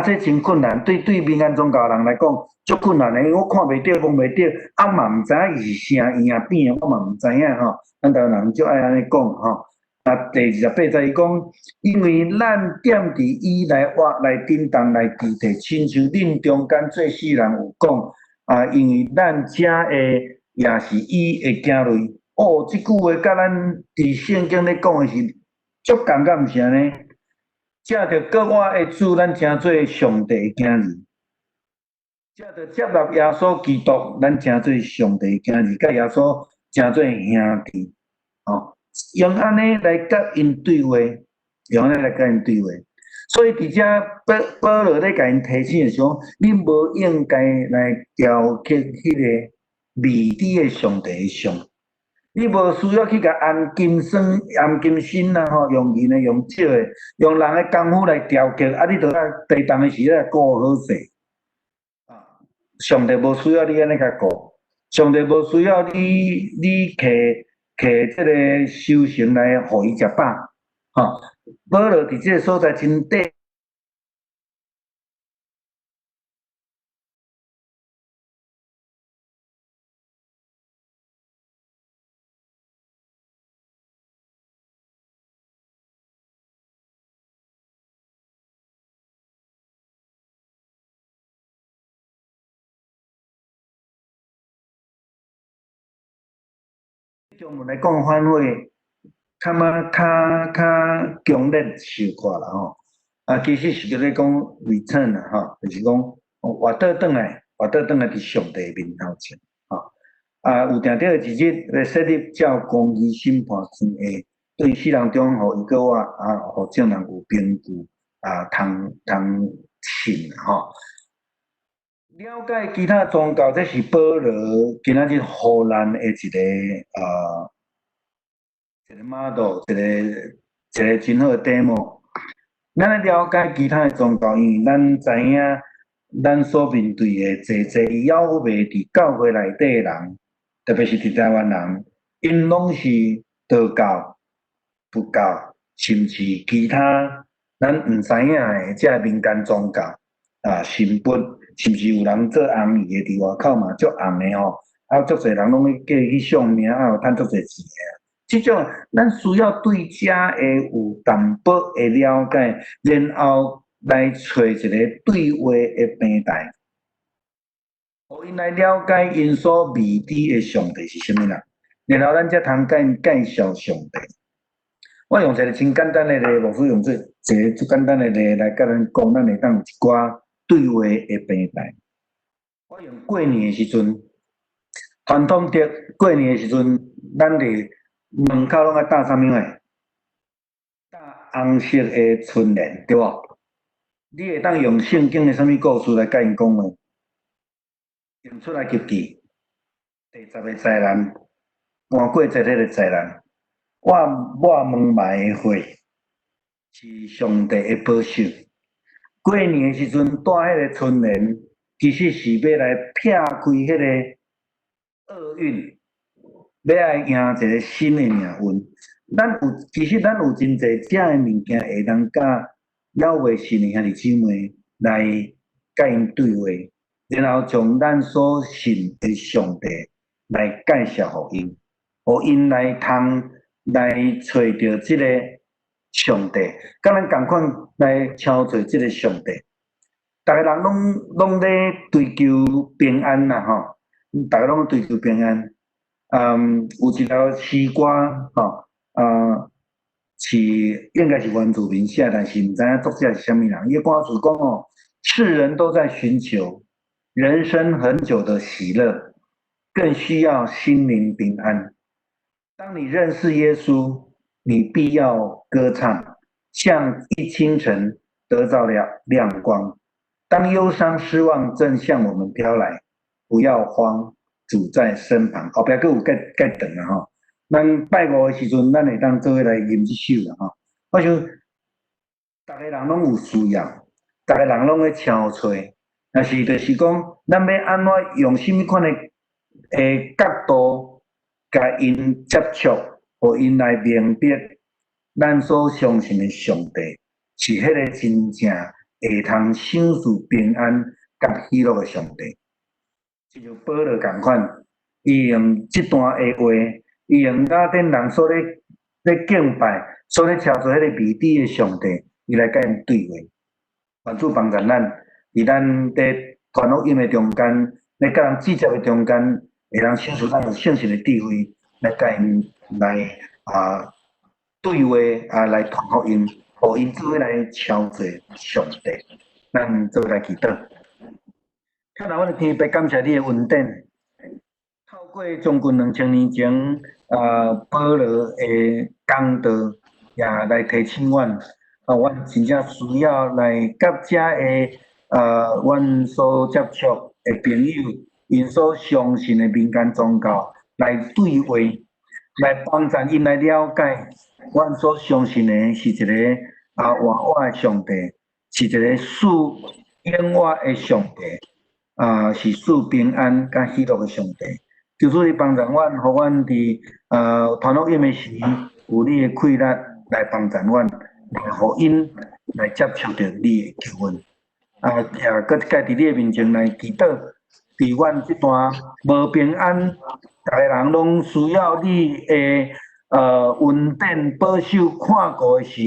这真困难，对民间宗教人来讲，足困难的，因为我看袂到，摸袂到，嘛毋知影伊是啥样变，我嘛毋知影吼。咱台湾人就爱安尼讲吼。第28节伊讲，因为咱踮伫伊来活来叮当来伫地，亲像恁中间做世人有讲，因为咱遮的也是伊的囝类。即句话甲咱伫圣经咧讲的是足共个，毋是安尼？借着各我的主，咱称做上帝的囝儿；借着接纳耶稣基督，咱称做上帝的囝儿，甲耶稣称做兄弟。用安尼来甲因对话，用安尼来甲因对话。所以伫遮保罗咧甲因提醒的时候，你无应该来雕刻迄个未知的上帝的像。你无需要去甲按金身啦吼，用银的、用石的、用人的功夫来雕刻，你着地动的时咧顾好势。上帝无需要你安尼甲顾，上帝无需要你摕即个修行来互伊食饱。保罗伫即个所在真短。中文来讲反悔，较强烈受看啦吼。其实是叫咧讲 return 啦吼，就是讲活倒转来伫上帝面头前有定定的一日来设立照公义审判天下，对世人中互伊个我互正人有凭据通信吼。了解其他宗教，这是保罗今仔日互咱的一个一个 model，一个真好的 demo。咱来了解其他的宗教，因为咱知影，咱所面对的济妖袂伫教会内底的人，特别是伫台湾人，因拢是道教、佛教，甚至其他咱毋知影的遮民间宗教神佛，甚至有人做红衣的伫外口嘛，足红的吼，足侪人拢去去上名，有趁足侪钱的。即种咱需要对遮会有淡薄的了解，然后来找一个对话的平台，互因来了解因所未知的上帝是啥物人，然后咱才通甲因介绍上帝。我用一个真简单的例，无需用一个最简单的例来甲咱讲，咱会当有一寡对话的平台。我用过年的时阵，传统的过年的时阵，咱伫门口拢爱搭啥物诶？搭红色的春联，对无？你会当用圣经的啥物故事来甲因讲话？用出来吉记，第10个灾难，搬过节迄个灾难，我门埋的火是上帝的保守。过年的时阵带迄个春联，其实是要来撇开迄个厄运。要来赢一个新的命运，其实咱有真侪遮的物件会当甲了未信的兄弟姊妹来甲因对话，然后将咱所信的上帝来介绍互因，互因来通来找到即个上帝，甲咱共款来敲找即个上帝。逐个人拢咧追求平安啦吼，逐个拢追求平安。有一条诗歌吼，是应该是原住民写，但是毋知影作者是啥物人。伊个歌词讲哦，世人都在寻求人生很久的喜乐，更需要心灵平安。当你认识耶稣，你必要歌唱，像一清晨得到了亮光。当忧伤失望正向我们飘来，不要慌。主在身旁，后壁佫有介长啊吼。咱拜五的时阵，咱会当做伙来吟即首啦吼。我想，逐个人拢有需要，逐个人拢咧敲吹，但是就是讲，咱要安怎用什么款的角度，甲因接触，互因来明白，咱所相信的上帝是迄个真正会通享受平安甲喜乐的上帝。就像保罗共款，伊用即段的话，伊用雅典人所咧敬拜、所咧敲做迄个未知的上帝，伊来甲因对话。愿主帮助咱，伫咱伫传福音的中间，咧甲人直接的中间，会通享受咱有圣神的智慧，来甲因来对话来传福音，互因做伙来敲做上帝。咱做来祈祷。看到我的天父，感谢你的恩典。透过将近2000年前，保罗的讲道也来提醒阮，阮真正需要来甲遮的阮所接触的朋友，因所相信的民间宗教来对话，来帮助因来了解，阮所相信的是一个活活的上帝，是一个赐永活的上帝。是赐平安甲喜乐的上帝，求主你帮助阮，互阮伫传福音的时，有你的气力来帮助阮，来互因来接触到你的救恩。也搁家伫你的面前来祈祷，伫阮这段无平安，逐个人拢需要你的恩典保守看顾的时，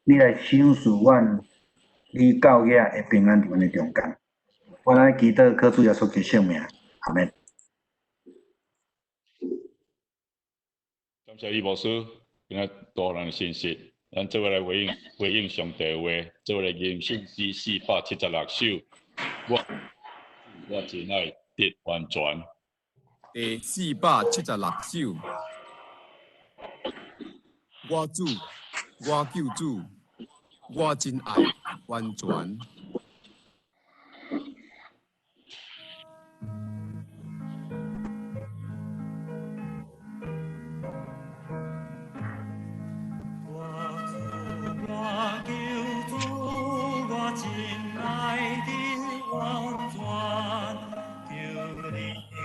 你来享受阮你教育的平安伫阮的中间。我来祈祷，靠主耶稣基督圣名，阿门。感谢李牧师今仔多人的信息，咱做伙来回应上帝的话，做伙来吟圣诗476首。我真爱得完全。第476首。我主，我救主，我真爱完全。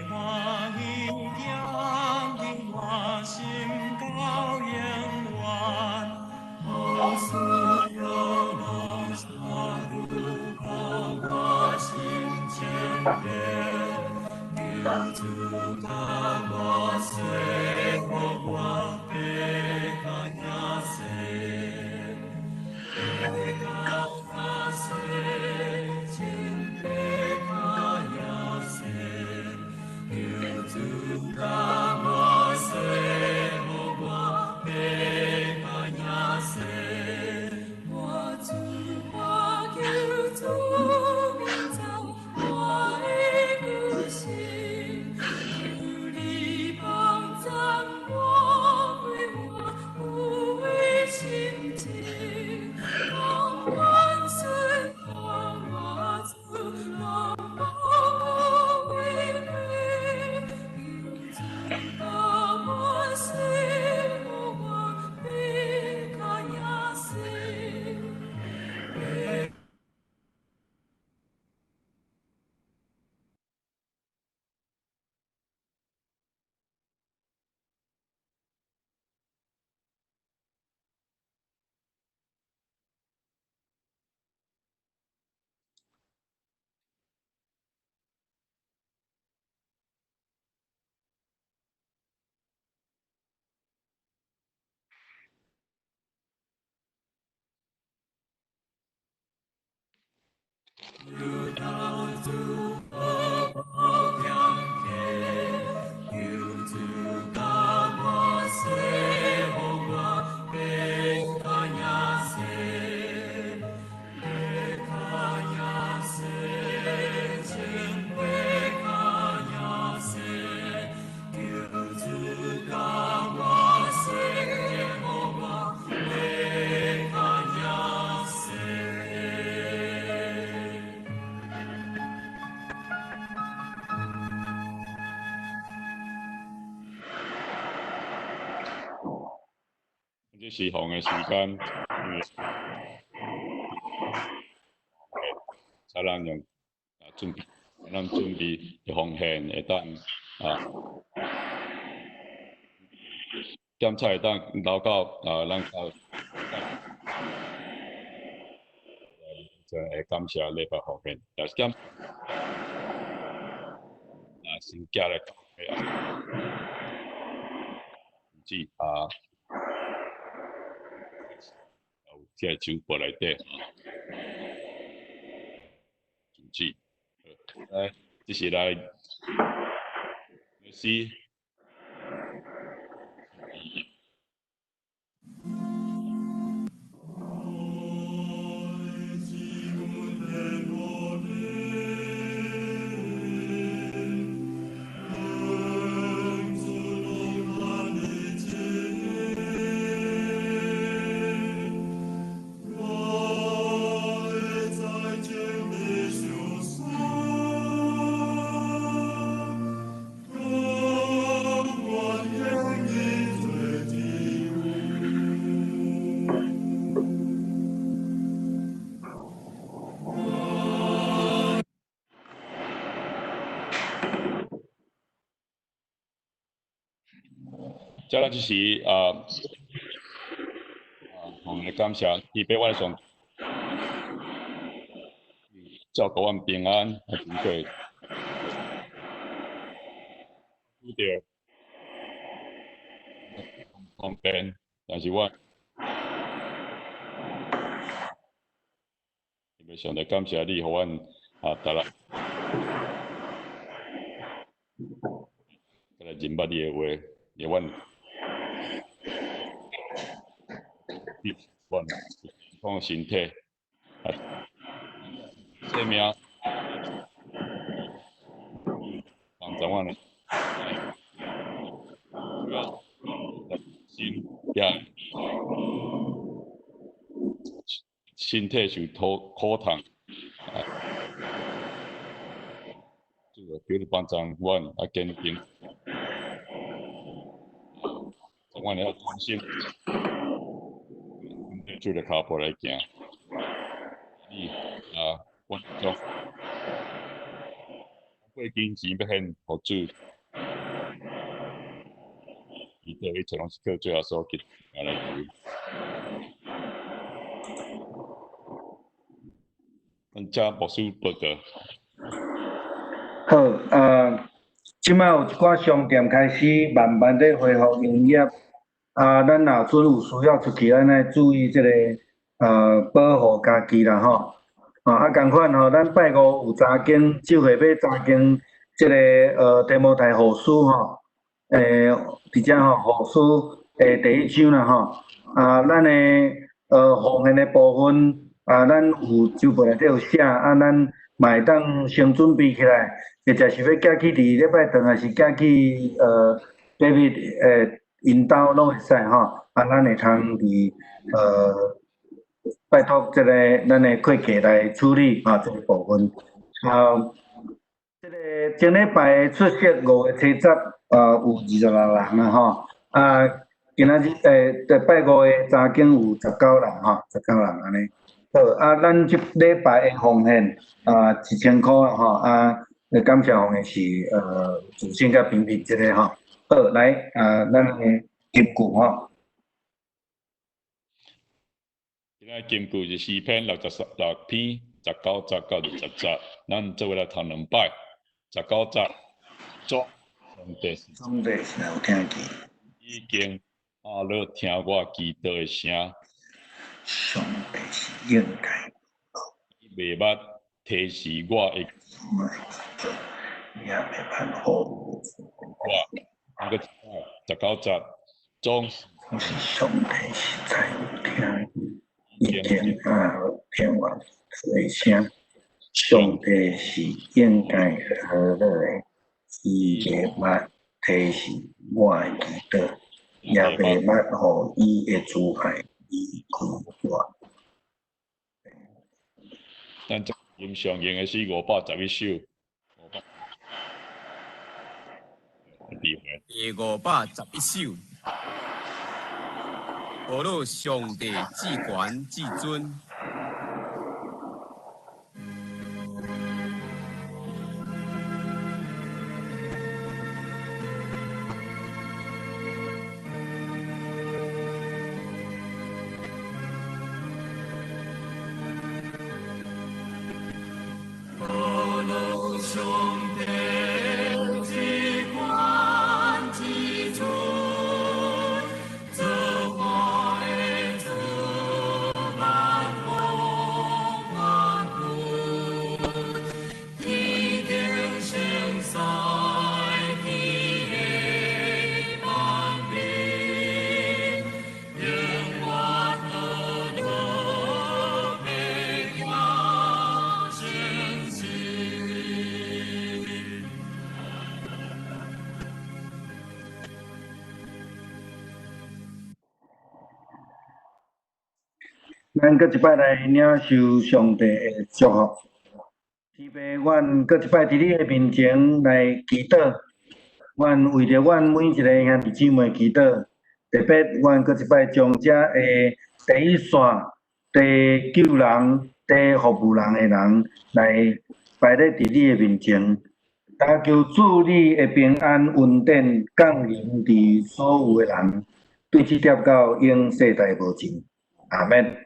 花一样的我心高远远，我所有梦想如高我心前边，有主的我随我被他压碎，被他压碎，请被他压碎。有主的我随我被他压碎，我主我有主名在我的故心，有你帮赞我为我无畏心情，当万岁当我主当我为归，有主的我随我被他压碎。有道主和我良配，有主的我随我被他压碎，被他压碎，请被他压碎，有主的我随我被他压碎。这是红的时间，才咱用准备，咱准备奉献会当检查会当留到咱到就会感谢礼拜奉献，也是检先寄来教会至有这个酒杯内底至来，这是来是。再来就是我们感谢预备我的上照顾阮平安，经过遇到方便，但是我特别上来感谢你，互阮带来认捌你的话，也阮健康身体生命帮助阮心也身体受苦痛，这个叫你帮助阮坚定，阮要专心，做个脚步来行。你阮种过金钱要献互主，伊对迄拢是靠最后所给来求。咱遮牧师报告。好，即摆有一寡商店开始慢慢地恢复营业，咱若阵有需要出去，咱爱注意即个保护家己啦吼。共款吼，咱拜五有查经，就会要查经即个题目台护书吼，伫遮吼护书第一章啦吼，咱的奉献的部分咱有周报内底有写，咱嘛会当先准备起来，或者是要寄去伫礼拜堂，还是寄去David 因兜拢会使吼，咱会通伫拜托这个咱的会计来处理这个部分。这个前礼拜出席5月初十，有26人啦吼。今仔日拜五的查经有19人吼，19人安尼。好，咱即礼拜的奉献1000块吼，感谢奉献是自信甲平平这个吼。好，来咱的金句吼。今仔金句是诗篇66篇19节到20节，咱做伙来读2摆。19节，作上帝是有听见，已经了听我祈祷的声。上帝是应该，伊袂捌提示我的，也袂捌好那个19节，总是上帝实在有听，已经听我的声。上帝是应该好乐的，伊袂捌提示我的祈祷，也袂捌互伊的主害离开我。咱这音上用的是511首，第511首，保罗上帝至权至尊。咱搁一摆来领受上帝的祝福。天父，阮搁一摆伫你的面前来祈祷，阮为着阮每一个兄弟姊妹祈祷，特别阮搁一摆将遮的第一线、第救人、第服务人的人来摆咧伫你的面前，但求主你的平安稳定降临伫所有的人，对这条到永世代无尽。阿免。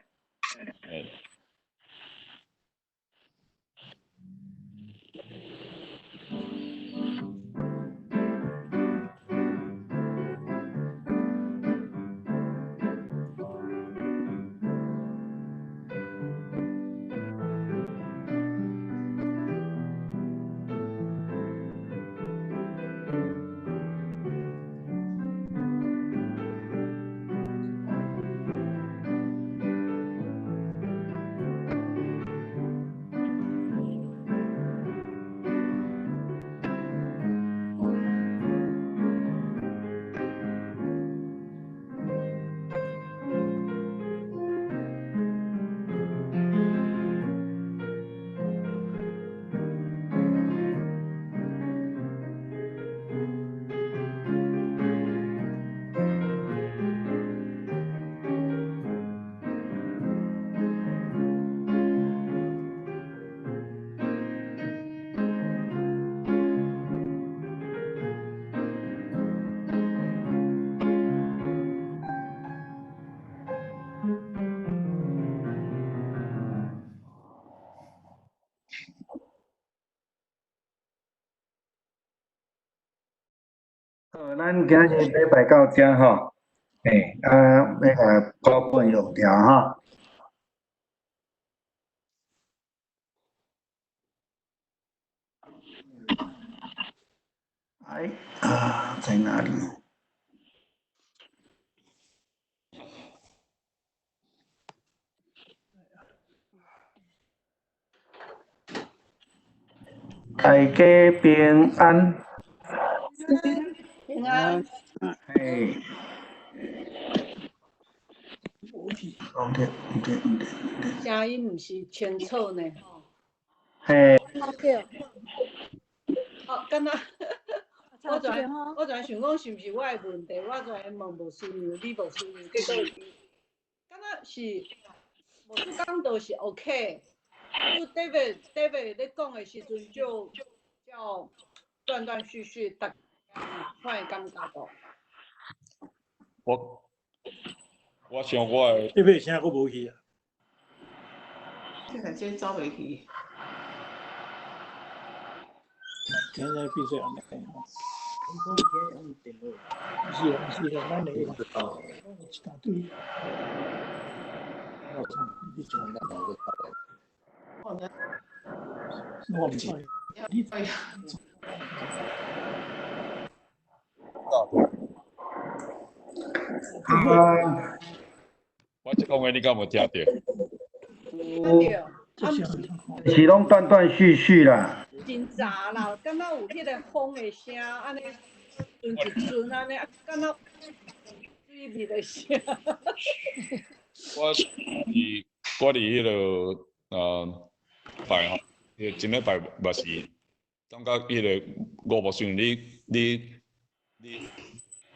好，咱今日礼拜到这吼，要甲稿本用掉哈。在哪里？大家平安。平安。嘿。唔对。声音毋是清楚呢。嘿。哦，敢若我全想讲是毋是我的问题，我全问无输入，你无输入，结果敢若是无拄讲到是 OK。就 David 咧讲的时阵就断断续续，大家看会感觉到。我想我的这边声佫无去啊。这个真走袂去。现在必须要那个。是啊，咱那个一大堆。我唔知。你哎呀！我即讲话你敢有听到？是拢断断续续啦。真杂啦，敢若有迄个风的声，安尼阵一阵安尼，敢若水味的声。我伫迄个拜吼，迄个前礼拜嘛是感觉迄个五无顺，你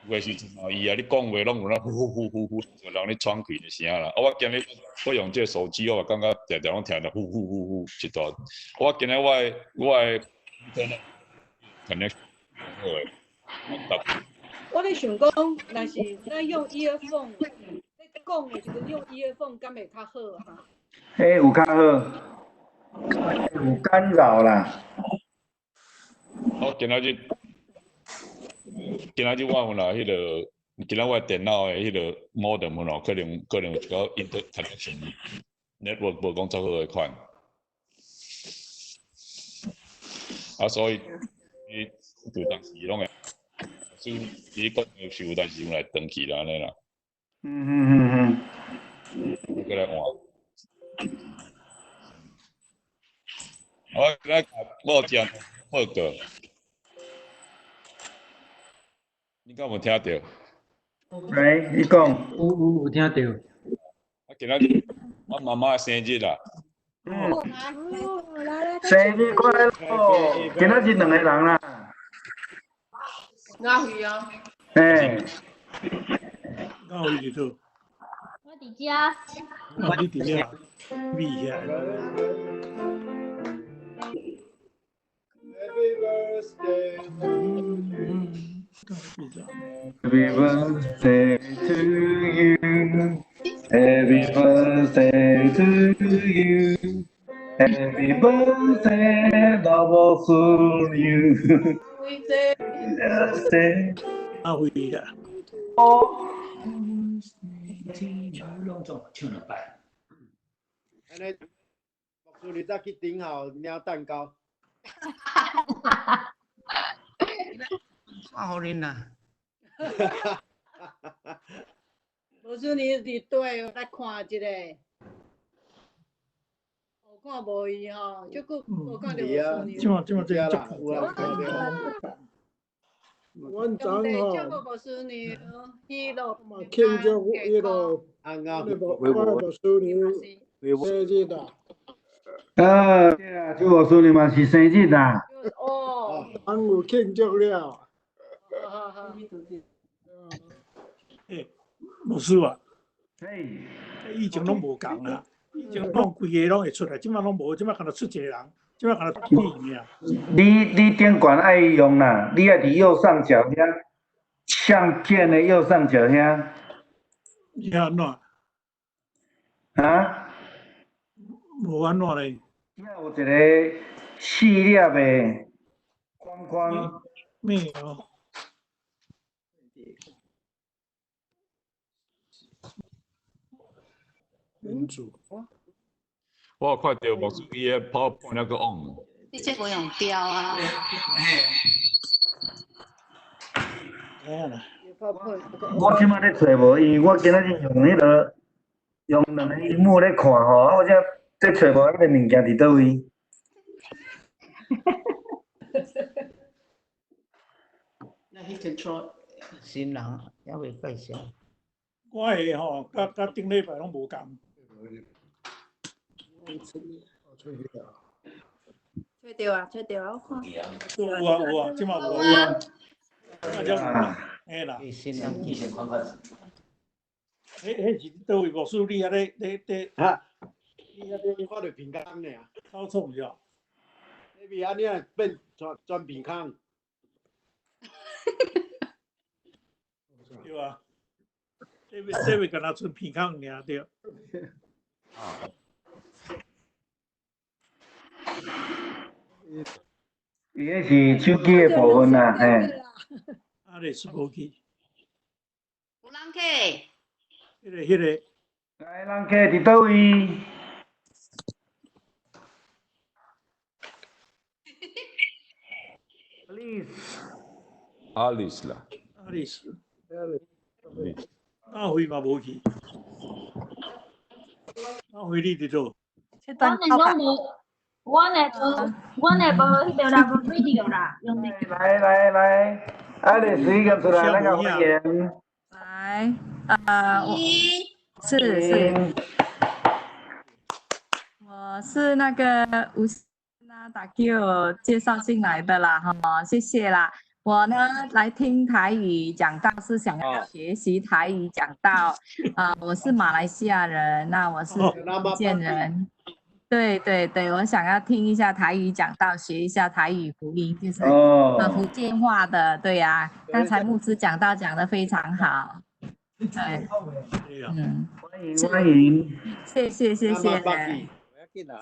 有诶时阵吼，伊啊，你讲话拢有那呼呼呼呼，就人咧喘气的声啦。我今日我用这个手机，我感觉常常拢听到呼呼呼呼一段。我今日我的可能好诶。我咧想讲，若是咱用 earphone， 咧讲的时阵用 earphone， 敢会较好哈？嘿，有较好，有干扰啦。我今仔日我有啦，迄个今仔我电脑的迄个 modem 咯，可能有一个 interconnection network 无讲足好诶款，所以伊就当时拢会，所以伊讲是有，但是用来登记啦安尼啦。我过来换。我讲报告。你敢有听到？来，你讲。有听到。今仔日我妈妈生日啦。生日快乐！今仔日2个人啦。哪位啊？嘿。哪位伫倒？我伫遮。你伫遐？咪遐？Happy birthday to you. Happy birthday to you. Happy birthday, love to you. 哪位啊？拢总唱两摆。安尼，牧师你再去顶好领蛋糕。好恁啦。无准你伫对，我来看一下。我看无伊吼，结果我看到无准你。即这啦，有啊，阮昨吼，无准你，迄落嘛庆祝迄落，我无孙女生日啦。对啊，祝我孙女嘛是生日啦。哦。俺有庆祝了。好。牧师啊，以前拢无共啊，以前拢规个拢会出来，即摆拢无，即摆敢若出一个人，即摆敢若你尔。你顶管爱用啦，你要伫右上角遐，相片的右上角遐。你安怎？啊？无安怎咧？遐有一个4粒的框框。咩哦？民主。我有看到牧师伊个 PowerPoint 那个 on，你这个用标啊？哎啦，我即摆咧找无伊，我今仔日用迄个用两个荧幕咧看吼，我这找无迄个物件伫倒位。那迄 control 新人也未介绍。我的吼，甲顶礼拜拢无共。吹到啊，吹到啊，我看。有啊，即摆有啊。哎啦。新人记者看看。迄是倒位牧师你遐咧啊，你遐咧平康呢？操纵着。那边安尼啊变转平康。对啊。这位敢若剩鼻孔尔对。伊迄是手机的部分啦，嘿。啊，咧是无去。有人客。迄个。来，人客伫倒位？Alice 啦。Alice。阿辉嘛无去。阿辉你伫倒？我呢无迄个啦，无 video 啦，用的。来，Alice 一个出来，那个欢迎。来，我是那个吴那打给我介绍进来的啦，哈，谢谢啦。我呢来听台语讲道是想要学习台语讲道，我是马来西亚人，那我是福建人。对，我想要听一下台语讲道，学一下台语福音，就是福建话的，对呀。刚才牧师讲道讲得非常好，对，欢迎，谢谢。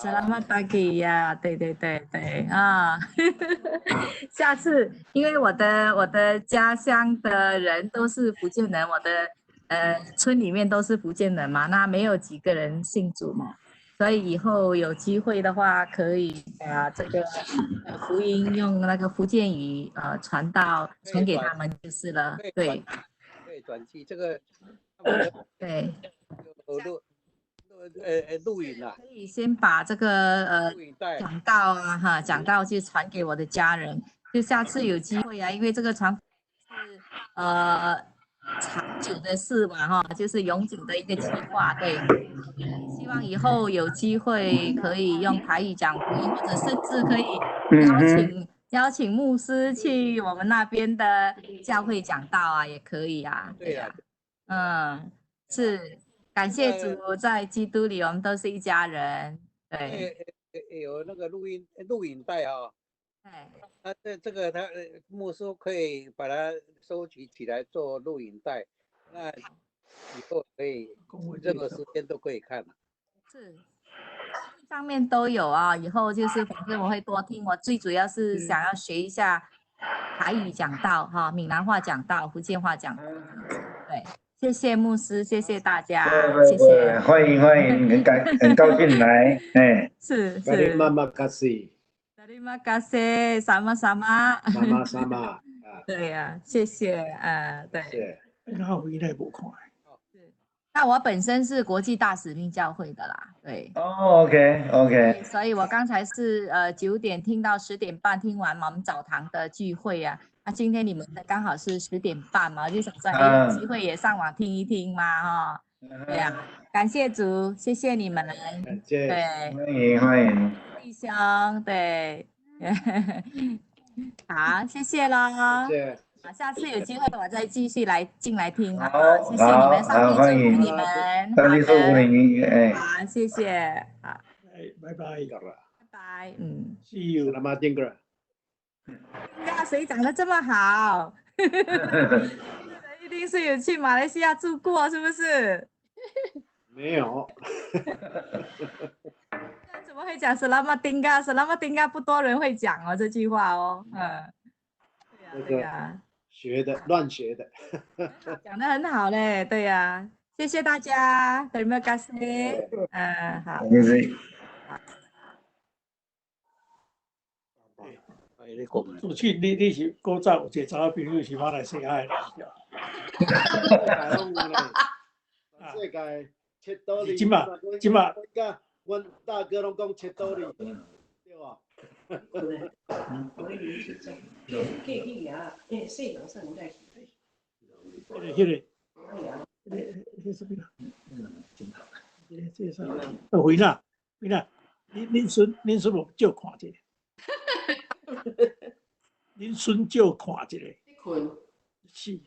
Selamat pagi 呀，对啊，下次因为我的家乡的人都是福建人，我的村里面都是福建人嘛，那没有几个人信主嘛。所以以后有机会的话，可以把这个福音用那个福建语传给他们就是了。对，对，转寄这个。对。录影啊。可以先把这个讲道啊讲道去传给我的家人，就下次有机会啊，因为这个传是长久的事嘛哈，就是永久的一个计划，对。希望以后有机会可以用台语讲福音，或者甚至可以邀请牧师去我们那边的教会讲道啊，也可以啊。对呀，是感谢主，在基督里我们都是一家人。对，有那个录影带啊。这个他牧师可以把它收集起来做录影带，那以后可以任何时间都可以看。是，上面都有啊。以后就是反正我会多听，我最主要是想要学一下台语讲道哈，闽南话讲道，福建话讲道。对，谢谢牧师，谢谢大家，谢谢，欢迎，很高兴来，是。Terima kasih， sama。对呀，谢谢，对。那我应该无看。那我本身是国际大使命教会的啦，对。OK。所以我刚才是9点听到10点半听完我们早堂的聚会啊，那今天你们的刚好是10点半嘛，就想说有机会也上网听一听嘛哈。对呀，感谢主，谢谢你们。对，欢迎。弟兄，对，好，谢谢咯。好，下次有机会我再继续进来听啊。谢谢你们，上帝祝福你们。上帝祝福你，好，谢谢，好，拜拜。拜拜，See you。丁哥，谁长得这么好？一定是有去马来西亚住过，是不是？没有。怎么会讲Selamat tinggal？Selamat tinggal不多人会讲哦，这句话哦。对呀。乱学的。讲得很好嘞，对呀。谢谢大家，terima kasih。好。谢谢。主去你是古早有一个查某朋友是马来西亚的，世界切多利，即马，阮大哥拢讲切多利，对吧？回啦，恁孙无借看者，恁孙借看者，是。